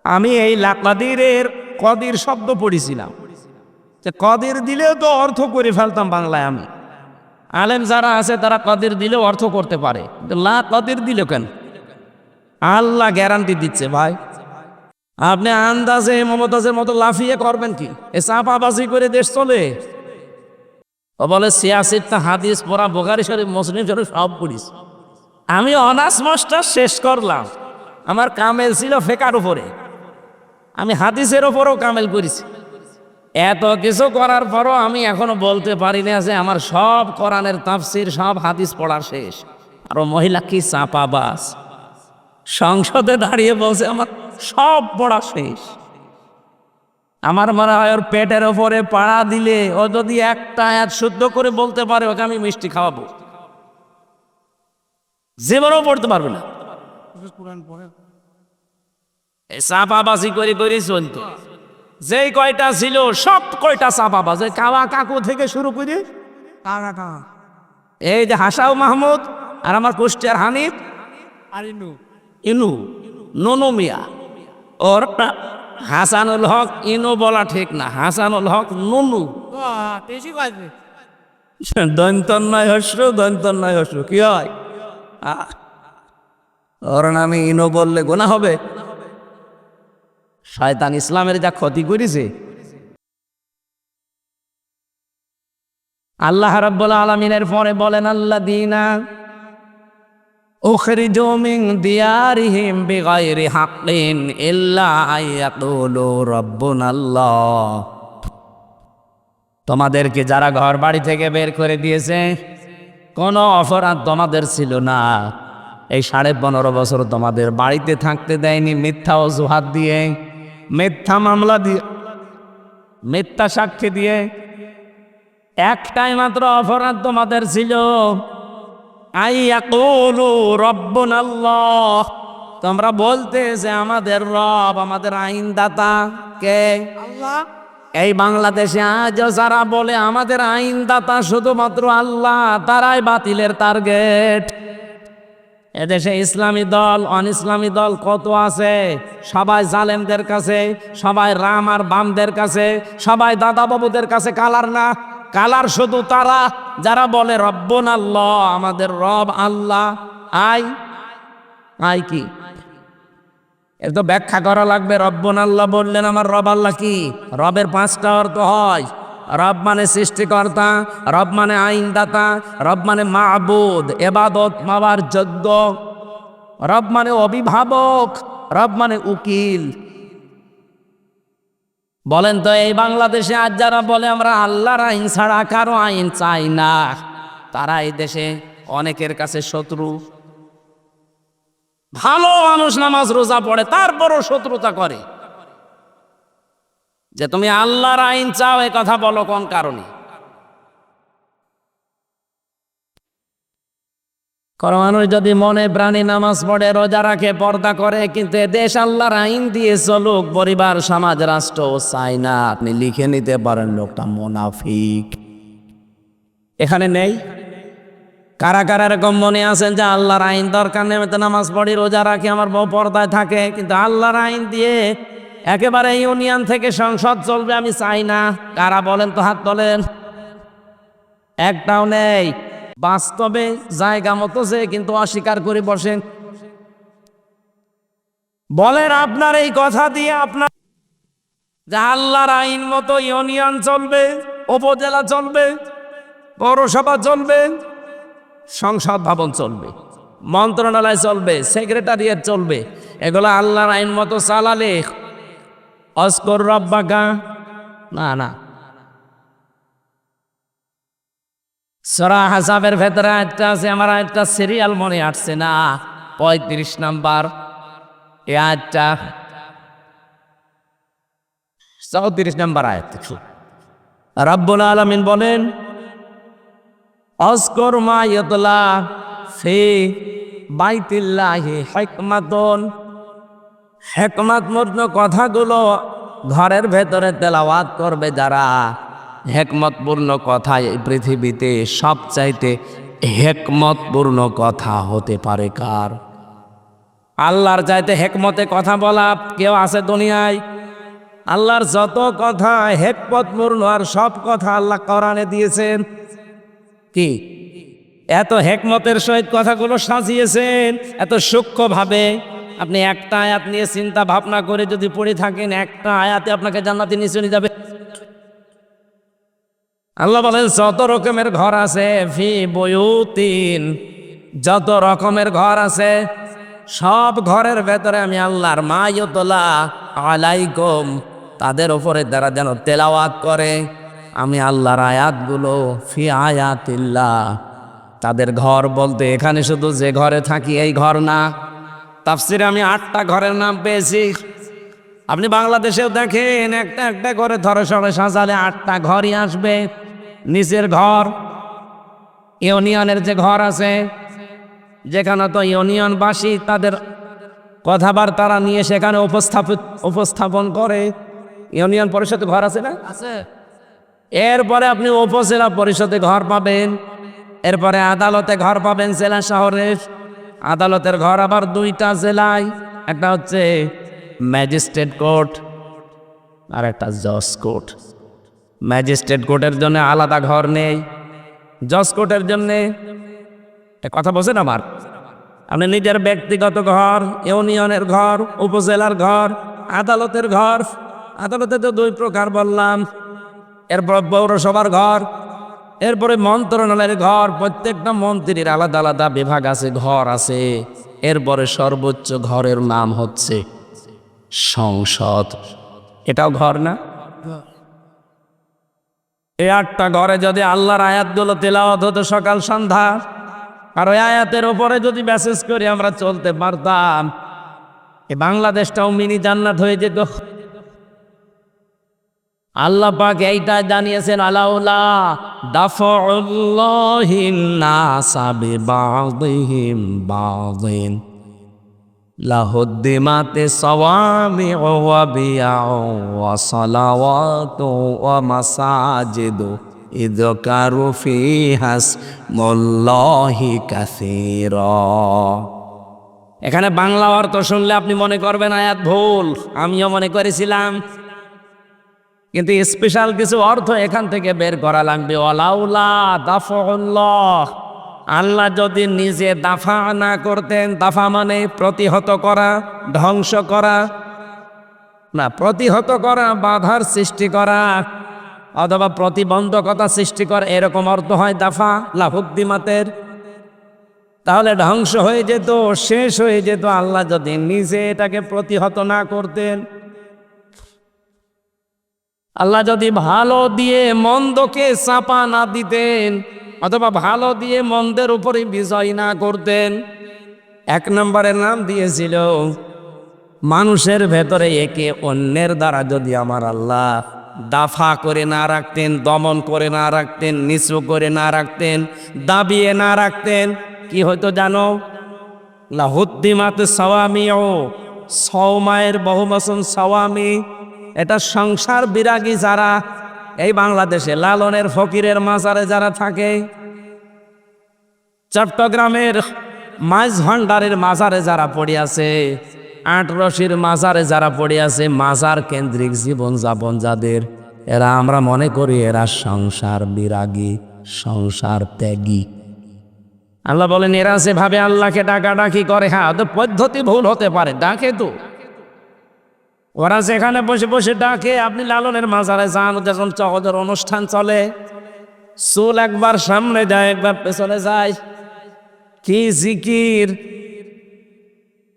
আমি এই লাকাদিরের কদির শব্দ পড়েছিলাম, যে কদির দিলেও তো অর্থ করে ফেলতাম বাংলায়। আমি আলেম যারা আছে তারা কদির দিলেও অর্থ করতে পারে, লা কদির দিল কেন? আল্লাহ গ্যারান্টি দিচ্ছে ভাই। আপনি আন্দাজে মমতাজের মতো লাফিয়ে করবেন কি? এ চাপাবাজি করে দেশ চলে? ও বলে 86টা হাদিস পড়া, বুখারী শরীফ, মুসলিম শরীফ সব পড়িস। আমি অনার্স মাস্টার শেষ করলাম, আমার কামেল ছিল ফেকার উপরে, আমি হাদিসের ওপরও কামেল করেছি। এত কিছু করার পরও আমি এখনো বলতে পারি না যে আমার সব কোরআনের তাফসির, সব হাদিস পড়া শেষ। আর মহিলা কি চাপাবাজ, সংসদে দাঁড়িয়ে বলছে আমার সব পড়া শেষ। আমার মনে হয় ওর পেটের ওপরে পাড়া দিলে ও যদি একটা আয়াত শুদ্ধ করে বলতে পারে, ওকে আমি মিষ্টি খাওয়াবো। জীবনেও পড়তে পারবে না। এই চাপাবাজি করে করে চলতো। যেই কয়টা ছিল সব কয়টা চাপাবাজ, কাওয়া কাকু থেকে শুরু করে এই যে হাসাও মাহমুদ আর আমার কুষ্টিয়ার হানিফ আর ইনু ননু মিয়া, ওর হাসানুল হক ইনু বলা ঠিক না, হাসানুল হক নুনু। দন্তন্নয় হস্রু, দন্তন্নয় হস্রু কি হয়? ওর নামে ইনু বললে গোনা হবে? শয়তান ইসলামের যা ক্ষতি করেছে। আল্লাহ রাব্বুল আলামিনের পরে বলেন আল্লাযীনা উখরিজু মিন দিয়ারিহিম বিগাইরি হাক্কিন ইল্লা আইয়াকুলু রাব্বুনাল্লাহ, তোমাদেরকে যারা ঘর বাড়ি থেকে বের করে দিয়েছে কোনো অপরাধ তোমাদের ছিল না, এই 15.5 বছর তোমাদের বাড়িতে থাকতে দেয়নি মিথ্যা অজুহাত দিয়ে, মিথ্যা মামলা দিয়ে, মিথ্যা সাক্ষী দিয়ে। একটাই মাত্র অপরাধ তোমাদের ছিল, আইয়াকুলু রব্বুনাল্লাহ, তোমরা বলতে যে আমাদের রব, আমাদের আইনদাতা কে? আল্লাহ। এই বাংলাদেশে আজও যারা বলে আমাদের আইনদাতা শুধুমাত্র আল্লাহ, তারাই বাতিলের টার্গেট। এদেশে ইসলামী দল অন ইসলামী দল কত আছে, সবাই জালেমদের কাছে, সবাই রাম আর বামদের কাছে, সবাই দাদা বাবুদের কাছে। কালার না, কালার শুধু তারা যারা বলে রব্বুন আল্লাহ, আমাদের রব আল্লাহ। আই কি এর তো ব্যাখ্যা করা লাগবে। রব্বুন আল্লাহ বললেন আমার রব আল্লাহ কি? রবের 5টা অর্থ হয়। রব মানে সৃষ্টিকর্তা, রব মানে আইনদাতা, রব মানে মাবুদ, এবাদত মাওয়ার যোগ্য, রব মানে অভিভাবক, রব মানে উকিল। বলেন তো এই বাংলাদেশে আজ যারা বলে আমরা আল্লাহর আইন ছাড়া কারো আইন চাই না, তারা এই দেশে অনেকের কাছে শত্রু। ভালো মানুষ নামাজ রোজা পড়ে, তারপরও শত্রুতা করে যে তুমি আল্লাহর আইন চাও, এ কথা বলো কোন কারণে? কোন মানুষ যদি মনে প্রাণী নামাজ পড়ে, রোজা রাখে, পর্দা করে, কিন্তু দেশ আল্লাহর আইন দিয়ে চলুক, পরিবার সমাজ রাষ্ট্র চাই না, আপনি লিখে নিতে পারেন লোকটা মুনাফিক। এখানে নেই? কারা কারা এরকম মনে আছেন যে আল্লাহর আইন দরকার নেই, আমি তো নামাজ পড়ি, রোজা রাখি, আমার বউ পর্দায় থাকে, কিন্তু আল্লাহর আইন দিয়ে একেবারে ইউনিয়ন থেকে সংসদ চলবে আমি চাই না? কারা বলেন তো, হাত তোলেন। একটাও নেই। বাস্তবে জায়গা মতো যে কিন্তু অস্বীকার করে বসেন। বলেন আপনার এই কথা দিয়ে আপনার যে আল্লাহর আইন মতো ইউনিয়ন চলবে, উপজেলা চলবে, পৌরসভা চলবে, সংসদ ভবন চলবে, মন্ত্রণালয় চলবে, সেক্রেটারিয়েট চলবে, এগুলো আল্লাহর আইন মতো চালালে অস্কর রব্বাকা? না না। সূরা হাসাবের ভেতরে আয়াতটা আছে, আমার আয়াতটা সিরিয়াল মনে আসছে না, 35 নাম্বার এই আয়াতটা, 34 নাম্বার আয়াত। রব্বুল আলামিন বলেন অস্কর মা ইয়াতলা ফি বাইতিল্লাহি হিকমাতুন, হিকমতপূর্ণ কথাগুলো ঘরের ভেতরে তেলাওয়াত করবে যারা। হিকমতপূর্ণ কথা এই পৃথিবীতে সবচাইতে হিকমতপূর্ণ কথা হতে পারে কার? আল্লাহর চাইতে হিকমতে কথা বলা কেউ আছে দুনিয়ায়? আল্লাহর যত কথা হিকমতপূর্ণ, আর সব কথা আল্লাহ কোরআনে দিয়েছেন। কি এত হিকমতের সহিত কথাগুলো সাজিয়েছেন, এত সূক্ষ্মভাবে। আপনি একটা আয়াত নিয়ে চিন্তা ভাবনা করে যদি পড়ে থাকেন, একটা আয়াতে আপনাকে জান্নাতে নিয়ে চলে যাবে। আল্লাহ বলেন যত রকমের ঘর আছে, ফি বুয়ুতিন, যত রকমের ঘর আছে, সব ঘরের ভেতরে আমি আল্লাহর মা ইউতলা আলাইকুম, তাদের উপরে তারা যেন তেলাওয়াত করে আমি আল্লাহর আয়াতগুলো। ফি আয়াতিল্লাহ, তাদের ঘর বলতে এখানে শুধু যে ঘরে থাকি এই ঘর না। তাফসিরে আমি 8টা ঘরের নাম পেয়েছি। আপনি বাংলাদেশেও দেখেন একটা একটা করে ধরে সরে সাজালে 8টা ঘরই আসবে। নিচের ঘর ইউনিয়নের যে ঘর আছে, যেখানে তো ইউনিয়নবাসী তাদের কথাবার্তা নিয়ে সেখানে উপস্থাপন করে। ইউনিয়ন পরিষদে ঘর আছে না? আছে। এরপরে আপনি উপজেলা পরিষদে ঘর পাবেন, এরপরে আদালতে ঘর পাবেন জেলা শহরের। আদালতের ঘর আবার 2টা জেলায়, একটা হচ্ছে ম্যাজিস্ট্রেট কোর্ট আর একটা জজ কোর্ট। ম্যাজিস্ট্রেট কোর্টের জন্য আলাদা ঘর নেই, জজ কোর্টের জন্যে। কথা বলছেন আমার? আপনি নিজের ব্যক্তিগত ঘর, ইউনিয়নের ঘর, উপজেলার ঘর, আদালতের ঘর। আদালতে তো 2 প্রকার বললাম। এরপর পৌরসভার ঘর, এরপরে মন্ত্রণালয়ের ঘর। প্রত্যেকটা মন্ত্রীর আলাদা আলাদা বিভাগ আছে, ঘর আছে। এরপরে সর্বোচ্চ ঘরের নাম হচ্ছে সংসদ। এটাও ঘর না? এই 8টা ঘরে যদি আল্লাহর আয়াতগুলো তেলাওয়াত হতো সকাল সন্ধ্যা, আর ওই আয়াতের উপরে যদি মেসেজ করে আমরা চলতে পারতাম, এই বাংলাদেশটাও মিনি জান্নাত হয়ে যেত। আল্লাহ পাক এইটা জানিয়েছেন, আলাউলা দাফাউল্লাহিন নাসা বিবাযিহিম বাযিন লাহুদ্দিমাতি সাওয়ামিউ ওয়া বিয়াউ ওয়া সালাওয়াতু ওয়া মাসাজিদু ইযকারু ফিহা ইসমুল্লাহি কাসীরা। এখানে বাংলা অর্থ শুনলে আপনি মনে করবেন আয়াত ভুল, আমিও মনে করেছিলাম, কিন্তু স্পেশাল কিছু অর্থ এখান থেকে বের করা লাগবে। ওয়ালাউলা দাফাউল্লাহ, আল্লাহ যদি নিজে দাফা না করতেন, দাফা মানে প্রতিহত করা, ধ্বংস করা না, প্রতিহত করা, বাধার সৃষ্টি করা অথবা প্রতিবন্ধকতা সৃষ্টি করা, এরকম অর্থ হয় দাফা লাহুদ্দিমাতের। তাহলে ধ্বংস হয়ে যেত, শেষ হয়ে যেত, আল্লাহ যদি নিজে এটাকে প্রতিহত না করতেন। আল্লাহ যদি ভালো দিয়ে মন্দকে চাপা না দিতেন অথবা ভালো দিয়ে মন্দের উপরে বিজয় না করতেন। এক নম্বরের নাম দিয়েছিল মানুষের ভেতরে একে অন্যের দ্বারা যদি আমার আল্লাহ দাফা করে না রাখতেন, দমন করে না রাখতেন, নিচু করে না রাখতেন, দাবিয়ে না রাখতেন, কি হয়তো জানো? লাহুদ্দিমাত সাওয়ামিউ, সওমায়ের বহুবচন সাওয়ামি, এটা সংসার বিরাগী যারা এই বাংলাদেশে লালনের ফকিরের মাজারে যারা থাকে, চট্টগ্রামের মাইজ ভান্ডারের মাজারে যারা পড়ে আছে, আটরশির মাজারে যারা পড়ে আছে, মাজার কেন্দ্রিক জীবন যাপন যাদের, এরা আমরা মনে করি এরা সংসার বিরাগী, সংসার ত্যাগী। আল্লাহ বলেন এরা যেভাবে আল্লাহকে ডাকাডাকি করে, হ্যাঁ ওদের পদ্ধতি ভুল হতে পারে, ডাকে তো ওরা যেখানে বসে বসে ডাকে। আপনি লালনের মাজারে যান, যখন ওদের অনুষ্ঠান চলে, চুল একবার সামনে যায় একবার পেছনে যায়, কি জিকির!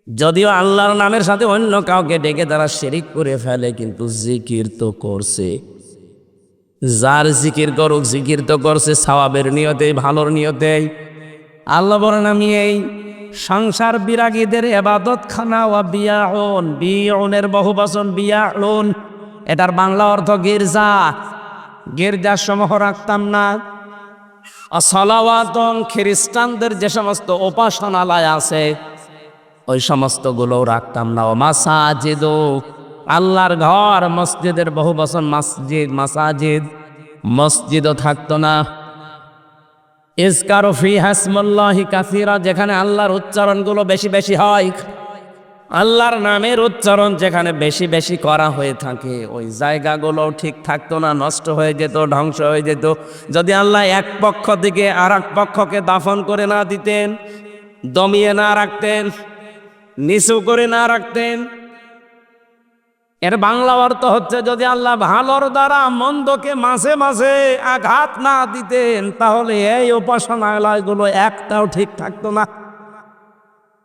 যদিও আল্লাহর নামের সাথে অন্য কাউকে ডেকে তারা শিরিক করে ফেলে, কিন্তু জিকির তো করছে। যার জিকির করুক, জিকির তো করছে সওয়াবের নিয়তে, ভালোর নিয়তে। আল্লাহ বলেন আমি এই সংসার বিরাগীদের ইবাদত খানা ওয়া বিয়াউন, বিয়াউনের বহুবচন বিয়াউন, এটার বাংলা অর্থ গির্জা, গির্জার সমূহ রাখতাম না। সালাওয়াতুন, খ্রিস্টানদের যে সমস্ত উপাসনালয় আছে ওই সমস্তগুলো রাখতাম না। ও মাসাজিদু, আল্লাহর ঘর, মসজিদের বহুবচন মসজিদ, মাসাজিদ, মসজিদও থাকতো না। ইযকারু ফিহা ইসমুল্লাহি কাসীরা, যেখানে আল্লাহর উচ্চারণগুলো বেশি বেশি হয়, আল্লাহর নামের উচ্চারণ যেখানে বেশি বেশি করা হয়ে থাকে, ওই জায়গাগুলো ঠিক থাকতো না, নষ্ট হয়ে যেত, ধ্বংস হয়ে যেত। যদি আল্লাহ এক পক্ষ থেকে আর এক পক্ষকে দাফন করে না দিতেন, দমিয়ে না রাখতেন, নিচু করে না রাখতেন। এর বাংলা অর্থ হচ্ছে যদি আল্লাহ ভালোর দ্বারা মন্দকে মাঝে মাঝে আঘাত না দিতেন, তাহলে এই উপাসনালয়গুলো একটাও ঠিক থাকতো না।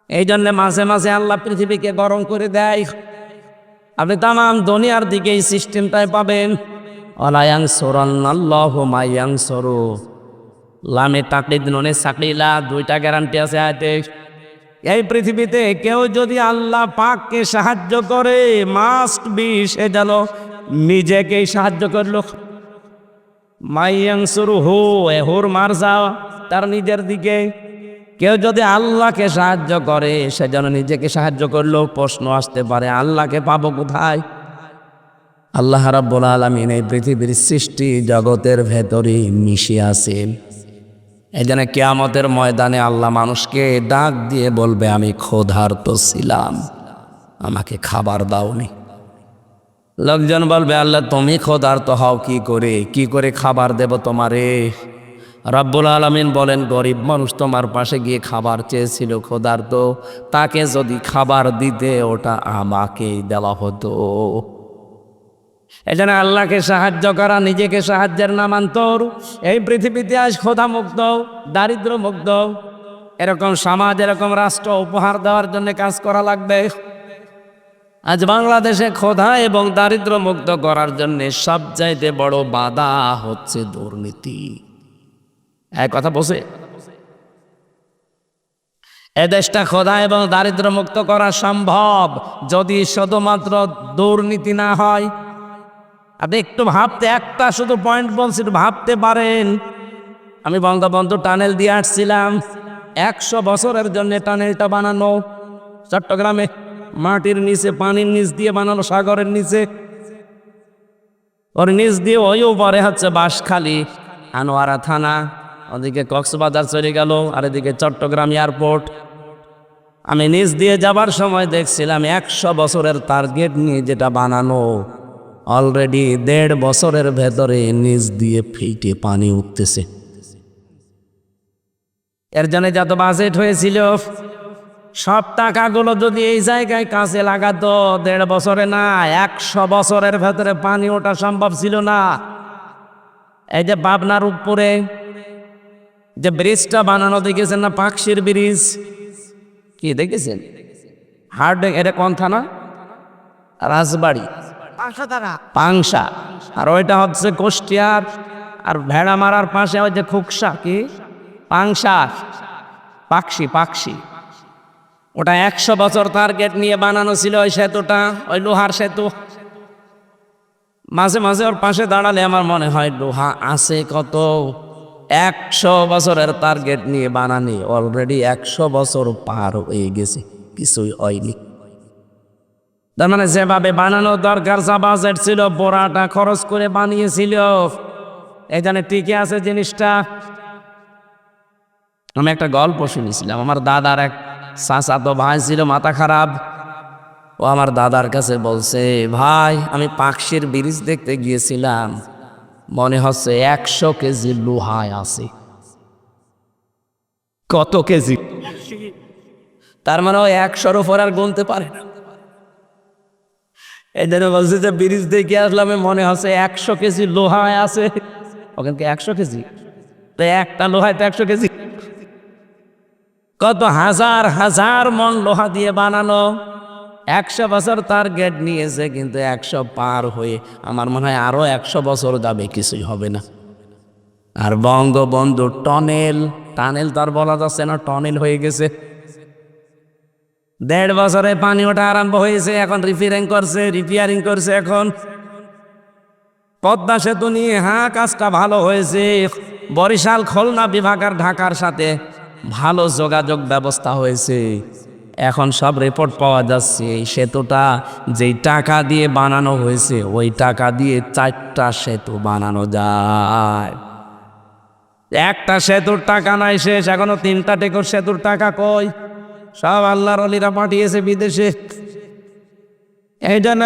এই জন্য মাঝে মাঝে আল্লাহ পৃথিবীকে গরম করে দেয়। আপনি তামাম দুনিয়ার দিকে এই সিস্টেমটাই পাবেন। আল্লাহু মাইয়ানসুরু, লামে তাকলিদ নুনে সাকিলা, দুইটা গ্যারান্টি আছে আয়াতে। এই পৃথিবীতে কেউ যদি আল্লাহ পাককে সাহায্য করে, মাস্ট বি সে যেন নিজেকেই সাহায্য করলো। মাইয়ানসুরু হু, হুর মার যাও তার নিজের দিকে। কেউ যদি আল্লাহকে সাহায্য করে সে যেন নিজেকে সাহায্য করলো। প্রশ্ন আসতে পারে আল্লাহকে পাবো কোথায়? আল্লাহ রাব্বুল আলামিন এই পৃথিবীর সৃষ্টি জগতের ভেতরেই মিশে আছেন। এই জন্য কিয়ামতের ময়দানে আল্লাহ মানুষকে ডাক দিয়ে বলবে আমি ক্ষুধার্ত ছিলাম, আমাকে খাবার দাওনি। লোকজন বলবে আল্লাহ তুমি ক্ষুধার্ত হও কি করে খাবার দেব তোমারে? রাব্বুল আলামিন বলেন গরিব মানুষ তোমার পাশে গিয়ে খাবার চেয়েছিল, ক্ষুধার্ত, তাকে যদি খাবার দিতে ওটা আমাকেই দেওয়া হতো। এজন্য আল্লাহকে সাহায্য করা নিজেকে সাহায্যের নামান্তর। এই পৃথিবীতে আজ ক্ষুধা মুক্ত, দারিদ্র মুক্ত এরকম সমাজ, এরকম রাষ্ট্র উপহার দেওয়ার জন্য কাজ করা লাগবে। আজ বাংলাদেশে ক্ষুধা এবং দারিদ্র মুক্ত করার জন্য সবচাইতে বড় বাধা হচ্ছে দুর্নীতি। এক কথা বসে এ দেশটা খোদা এবং দারিদ্র মুক্ত করা সম্ভব যদি শুধুমাত্র দুর্নীতি না হয়। আপনি একটু ভাবতে, একটা শুধু পয়েন্ট বলছি, একটু ভাবতে পারেন। আমি বঙ্গবন্ধু টানেল দিয়ে আসছিলাম, 100 বছরের জন্য টানেলটা বানানো চট্টগ্রামে, মাটির নিচে পানির নিচ দিয়ে বানানো, সাগরের নিচে, ওর নিচ দিয়ে ওই উপরে হচ্ছে বাঁশখালী আনোয়ারা থানা, ওদিকে কক্সবাজার চলে গেল, আর এদিকে চট্টগ্রাম এয়ারপোর্ট। আমি নিচ দিয়ে যাবার সময় দেখছিলাম 100 বছরের টার্গেট নিয়ে যেটা বানানো, অলরেডি 1.5 বছরের ভেতরে নিচ দিয়ে ফেটে পানি উঠতেছে। এর জন্য যত বাজেট হয়েছিল, সব টাকাগুলো যদি এই জায়গায় কাজে লাগাতো, 1.5 বছরে না 100 বছরের ভেতরে পানি ওঠা সম্ভব ছিল না। এই যে পাবনার উপরে যে ব্রিজটা বানানো দেখেছেন না, পাকশির ব্রিজ, কি দেখেছেন? হার্ড, এটা কোন থানা? রাজবাড়ি, পাংশা। আর ওইটা হচ্ছে কুষ্টিয়ার, আর ভেড়া মারার পাশে ওই যে খুকসা, কি পাংশা, পাকশি। ওটা 100 বছর টার্গেট নিয়ে বানানো ছিল ওই সেতুটা, ওই লোহার সেতু। মাঝে মাঝে ওর পাশে দাঁড়ালে আমার মনে হয় লোহা আছে কত। 100 বছরের টার্গেট নিয়ে বানানি, অলরেডি 100 বছর পার হয়ে গেছে, কিছুই হয়নি। তার মানে যেভাবে বানানো দরকার, যা বাজেট ছিল, বোরাটা খরচ করে বানিয়েছিল, এই জন্য টিকে আছে জিনিসটা। আমি একটা গল্প শুনেছিলাম, আমার দাদার এক চাচাতো ভাই ছিল মাথা খারাপ। ও আমার দাদার কাছে বলছে, ভাই আমি পাকশির ব্রিজ দেখতে গিয়েছিলাম, মনে হচ্ছে 100 কেজি লোহায় আছে। কত কেজি? তার মানে ও 100-র উপর আর গুনতে পারে না। এই জন্য বলছে যে ব্রিজ দেখে আসলাম, মনে হচ্ছে 100 কেজি লোহায় আছে। ওখানকে 100 কেজি, তো একটা লোহায় তো 100 কেজি, কত হাজার হাজার মন লোহা দিয়ে বানানো। 100 বছর টার্গেট নিয়েছে, কিন্তু 100 পার হয়ে আমার মনে হয় আরো 100 বছর যাবে, কিছুই হবে না। আর বঙ্গবন্ধু টানেল তার বলা যাচ্ছে না, টনেল হয়ে গেছে। 1.5 বছরে পানি ওঠা আরম্ভ হয়েছে, এখন রিপেয়ারিং করছে। এখন পদ্মা সেতু নিয়ে কাজটা ভালো হয়েছে। বরিশাল, খুলনা বিভাগ আর ঢাকার সাথে ভালো যোগাযোগ ব্যবস্থা হয়েছে। এখন সব রিপোর্ট পাওয়া যাচ্ছে, এই সেতুটা যেই টাকা দিয়ে বানানো হয়েছে, ওই টাকা দিয়ে 4টা সেতু বানানো যায়। একটা সেতুর টাকা নাই শেষ, এখনো 3টা টেকর সেতুর টাকা কই? সব আল্লাহর ওলিরা পাঠিয়েছে বিদেশে। এই জন্য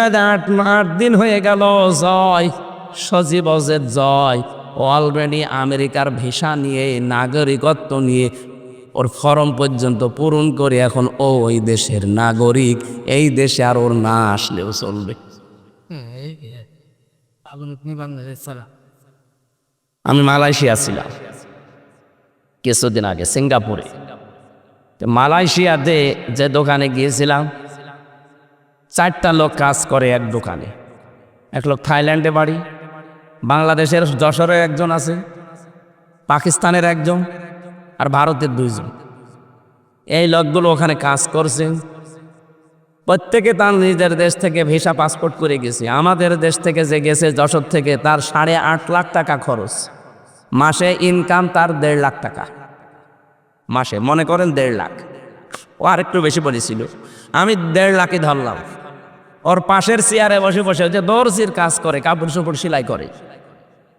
8 দিন হয়ে গেল জয় সজীবজের জয় অলরেডি আমেরিকার ভিসা নিয়ে, নাগরিকত্ব নিয়ে, ওর ফর্ম পর্যন্ত পূরণ করে এখন ও ওই দেশের নাগরিক। এই দেশে আর ওর না আসলেও চলবে। আমি মালয়েশিয়া ছিলাম কিছুদিন আগে, সিঙ্গাপুরে। মালয়েশিয়াতে যে দোকানে গিয়েছিলাম, 4টা লোক কাজ করে এক দোকানে। এক লোক থাইল্যান্ডে বাড়ি, বাংলাদেশের যশোরের একজন আছে, পাকিস্তানের একজন, আর ভারতের 2 জন। এই লোকগুলো ওখানে কাজ করছে। প্রত্যেকে তার নিজের দেশ থেকে ভিসা পাসপোর্ট করে গেছে। আমাদের দেশ থেকে যে গেছে যশোর থেকে, তার 8.5 লাখ টাকা খরচ। মাসে ইনকাম তার 1.5 লাখ টাকা মাসে, মনে করেন 1.5 লাখ। ও আর একটু বেশি বলেছিল, আমি 1.5 লাখই ধরলাম। ওর পাশের চেয়ারে বসে বসে, যে দর্জির কাজ করে, কাপড় চোপড় সেলাই করে,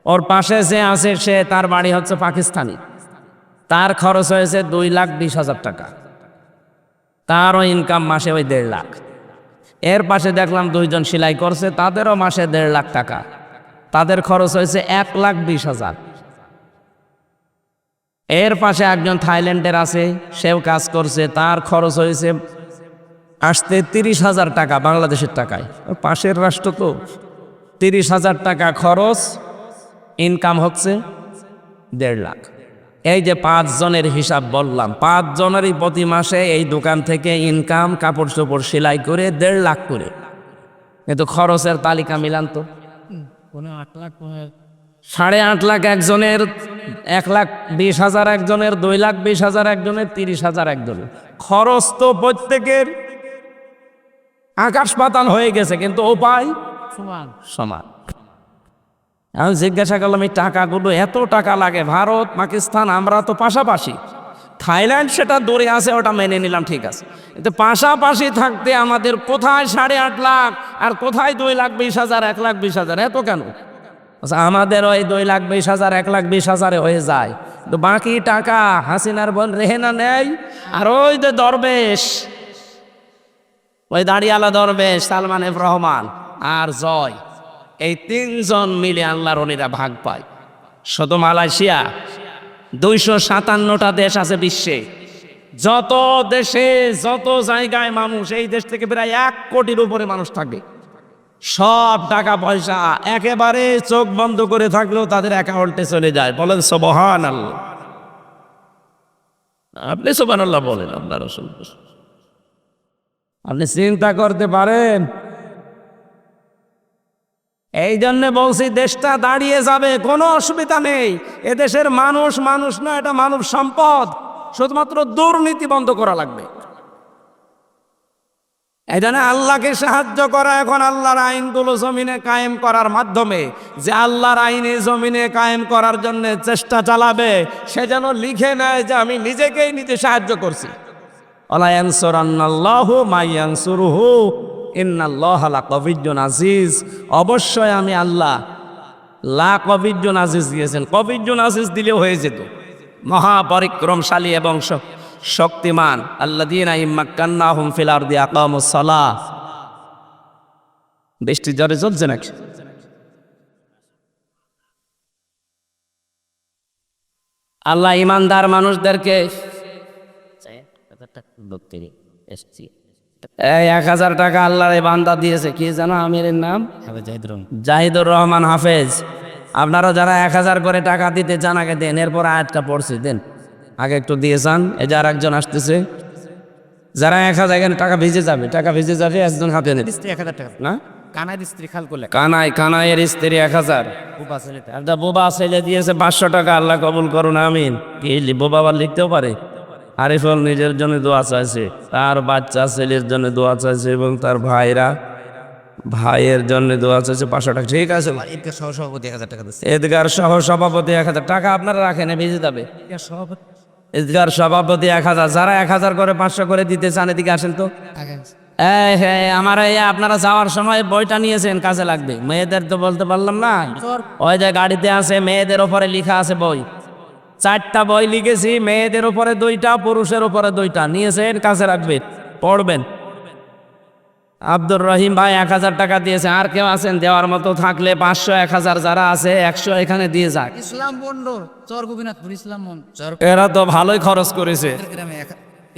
ওর পাশে যে আছে সে, তার বাড়ি হচ্ছে পাকিস্তানি, তার খরচ হয়েছে 2,20,000 টাকা। তারও ইনকাম মাসে ওই 1.5 লাখ। এর পাশে দেখলাম 2 জন সেলাই করছে, তাদেরও মাসে 1.5 লাখ টাকা, তাদের খরচ হয়েছে 1,20,000। এর পাশে একজন থাইল্যান্ডের আছে, সেও কাজ করছে, তার খরচ হয়েছে আসতে 30,000 টাকা বাংলাদেশের টাকায়। পাশের রাষ্ট্র তো। 30,000 টাকা খরচ, ইনকাম হচ্ছে 1.5 লাখ। এই যে 5 জনের হিসাব বললাম, 5 জনেরই প্রতি মাসে এই দোকান থেকে ইনকাম, কাপড় চোপড় সেলাই করে 1.5 লাখ করে। কিন্তু খরচের তালিকা মিলান তো, 8.5 লাখ একজনের, 1,20,000 একজনের, 2,20,000 একজনের, 30,000 একজনের। খরচ তো প্রত্যেকের আকাশ পাতাল হয়ে গেছে, কিন্তু উপায় সমান সমান। আমি জিজ্ঞাসা করলাম এই টাকাগুলো, এত টাকা লাগে, ভারত পাকিস্তান আমরা তো পাশাপাশি, থাইল্যান্ড সেটা দূরে আছে, ওটা মেনে নিলাম, ঠিক আছে, কিন্তু পাশাপাশি থাকতে আমাদের কোথায় 8.5 লাখ আর কোথায় 2,20,000, 1,20,000, এত কেন? আচ্ছা, আমাদের ওই 2,20,000, 1,20,000 হয়ে যায়, তো বাকি টাকা হাসিনার বোন রেহেনা নেয়। আর ওই যে দরবেশ, ওই দাড়িওয়ালা দরবেশ সালমান এফ রহমান আর জয়, এই 3 জন মিলে আল্লাহর ওলিরা ভাগ পায়। শুধু মালয়েশিয়া 257টা দেশ আছে বিশ্বে, যত দেশে যত জায়গায় মানুষ, এই দেশ থেকে প্রায় 1 কোটির উপরে মানুষ থাকে, সব টাকা পয়সা একেবারে চোখ বন্ধ করে থাকলেও তাদের অ্যাকাউন্টে চলে যায়। বলেন সুবহানাল্লাহ। আপনি সুবহানাল্লাহ বলেন, আপনার রাসূল। আপনি চিন্তা করতে পারেন? এই জন্য বলছি দেশটা দাঁড়িয়ে যাবে, কোনো অসুবিধা নেই। এদেশের মানুষ মানুষ না, এটা মানব সম্পদ, শুধুমাত্র দুর্নীতি বন্ধ করা লাগবে। এই জন্য আল্লাহকে সাহায্য করা এখন আল্লাহর আইনগুলো জমিনে কায়েম করার মাধ্যমে, যে আল্লাহর আইনে জমিনে কায়েম করার জন্য চেষ্টা চালাবে, সে যেন লিখে নেয় যে আমি নিজেকেই নিজে সাহায্য করছি। ওয়ালা ইয়ানসুরান্নাল্লাহু মাইয়ানসুরুহু ইন্নাল্লাহা লাকাবিয়্যুন আজিজ। অবশ্যই আমি আল্লাহ লাকাবিয়্যুন আজিজ দিয়েছেন, কবিয়্যুন আজিজ দিলেও হয়ে যেত, মহাপরিক্রমশালী এবং শক্তিমান। আল্লাযীনা ইম্মাক্কান্নাহুম ফিল আরদি আকামুস সালাহ। বৃষ্টি জোরে চলছে নাকি? আল্লাহ ইমানদার মানুষদেরকে এই 1,000 টাকা আল্লাহর এই বান্দা দিয়েছে, কি জানো আমির নাম? জাহিদুর রহমান হাফেজ। আপনারা যারা 1,000 করে টাকা দিতে চান আগে দেন, এরপর আয়াতটা পড়ছি, দেন আগে একটু দিয়ে যান। এই যে আরেকজন আসতেছে, যারা 1,000 এখানে টাকা ভিজে যাবে, টাকা ভিজে যাবে, একজন হাতে নেন। 1,000 টাকা না, কানাই স্ত্রী খাল করলে কানাইয়ের স্ত্রী 1,000, বুবা ছেলেটা একটা বোবা ছেলে দিয়েছে 500 টাকা। আল্লাহ কবুল করুন, আমিন। কি বোবা আবার লিখতেও পারে? আরিফল নিজের জন্য দোয়া চাইছে, তার বাচ্চা ছেলের জন্য দোয়া চাইছে, এবং তার ভাইয়ের জন্য দোয়া চাইছে 500 টাকা। ঠিক আছে, ঈদগাহ সহ সভাপতি 1,000 টাকা দিচ্ছে। ঈদগার সহ সভাপতি 1,000 টাকা আপনারা রাখেন, ভিজে যাবে। সভাপতি ঈদগার সভাপতি 1,000। যারা 1,000 করে 500 করে দিতে চান এদিকে আসেন তো। আমার এই আপনারা যাওয়ার সময় বইটা নিয়েছেন, কাজে লাগবে। মেয়েদের তো বলতে পারলাম না, ওই যে গাড়িতে আছে, মেয়েদের ওপরে লেখা আছে বই, 4টা বই লিখেছি, মেয়েদের উপরে 2টা, পুরুষের উপরে 2টা নিয়েছেন, কাছে রাখবেন, পড়বেন। আব্দুর রহিম ভাই 1,000 টাকা দিয়েছে। আর কেউ আছেন দেওয়ার মতো থাকলে 500, 1,000 যারা আছে 100 এখানে দিয়ে যাক। ইসলাম মন্ডল চর গোপীনাথপুর, ইসলাম মন্ডল এরা তো ভালোই খরচ করেছে। গ্রামে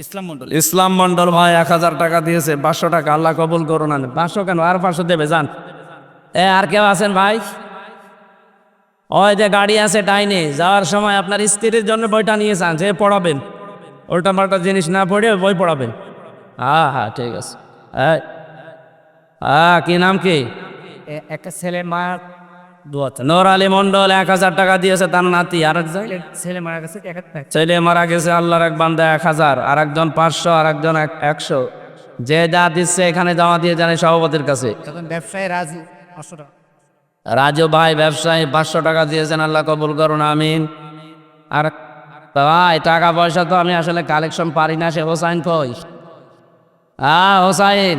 ইসলাম মন্ডল, ইসলাম মন্ডল ভাই 1,000 টাকা দিয়েছে, 500 টাকা আল্লাহ কবুল করুন। 500 কেন, আর 500 দেবে, যান। আর কেউ আছেন ভাই? ওই যে গাড়ি আছে ডাইনে, যাওয়ার সময় আপনার স্ত্রীর জন্য বইটা নিয়ে যান, যে পড়াবেন, উল্টা পাল্টা জিনিস না পড়ে বই পড়াবেন। হ্যাঁ ঠিক আছে। কি নাম কি? একটা ছেলে মার নূর আলী মন্ডল 1,000 টাকা দিয়েছে, তার নাতি। আর ছেলে মারা গেছে, ছেলে মারা গেছে, আল্লাহর এক বান্দা 1,000, আর একজন 500, আর একজন 100। যে যা দিচ্ছে এখানে জমা দিয়ে জানে সভাপতির কাছে। ব্যবসায়ী রাজু 500 টাকা। রাজু ভাই ব্যবসায়ী 500 টাকা দিয়েছেন, আল্লাহ কবুল করুন, আমিন। আর ভাই টাকা পয়সা তো আমি আসলে কালেকশন পারি না, সে হোসাইন কই? হোসাইন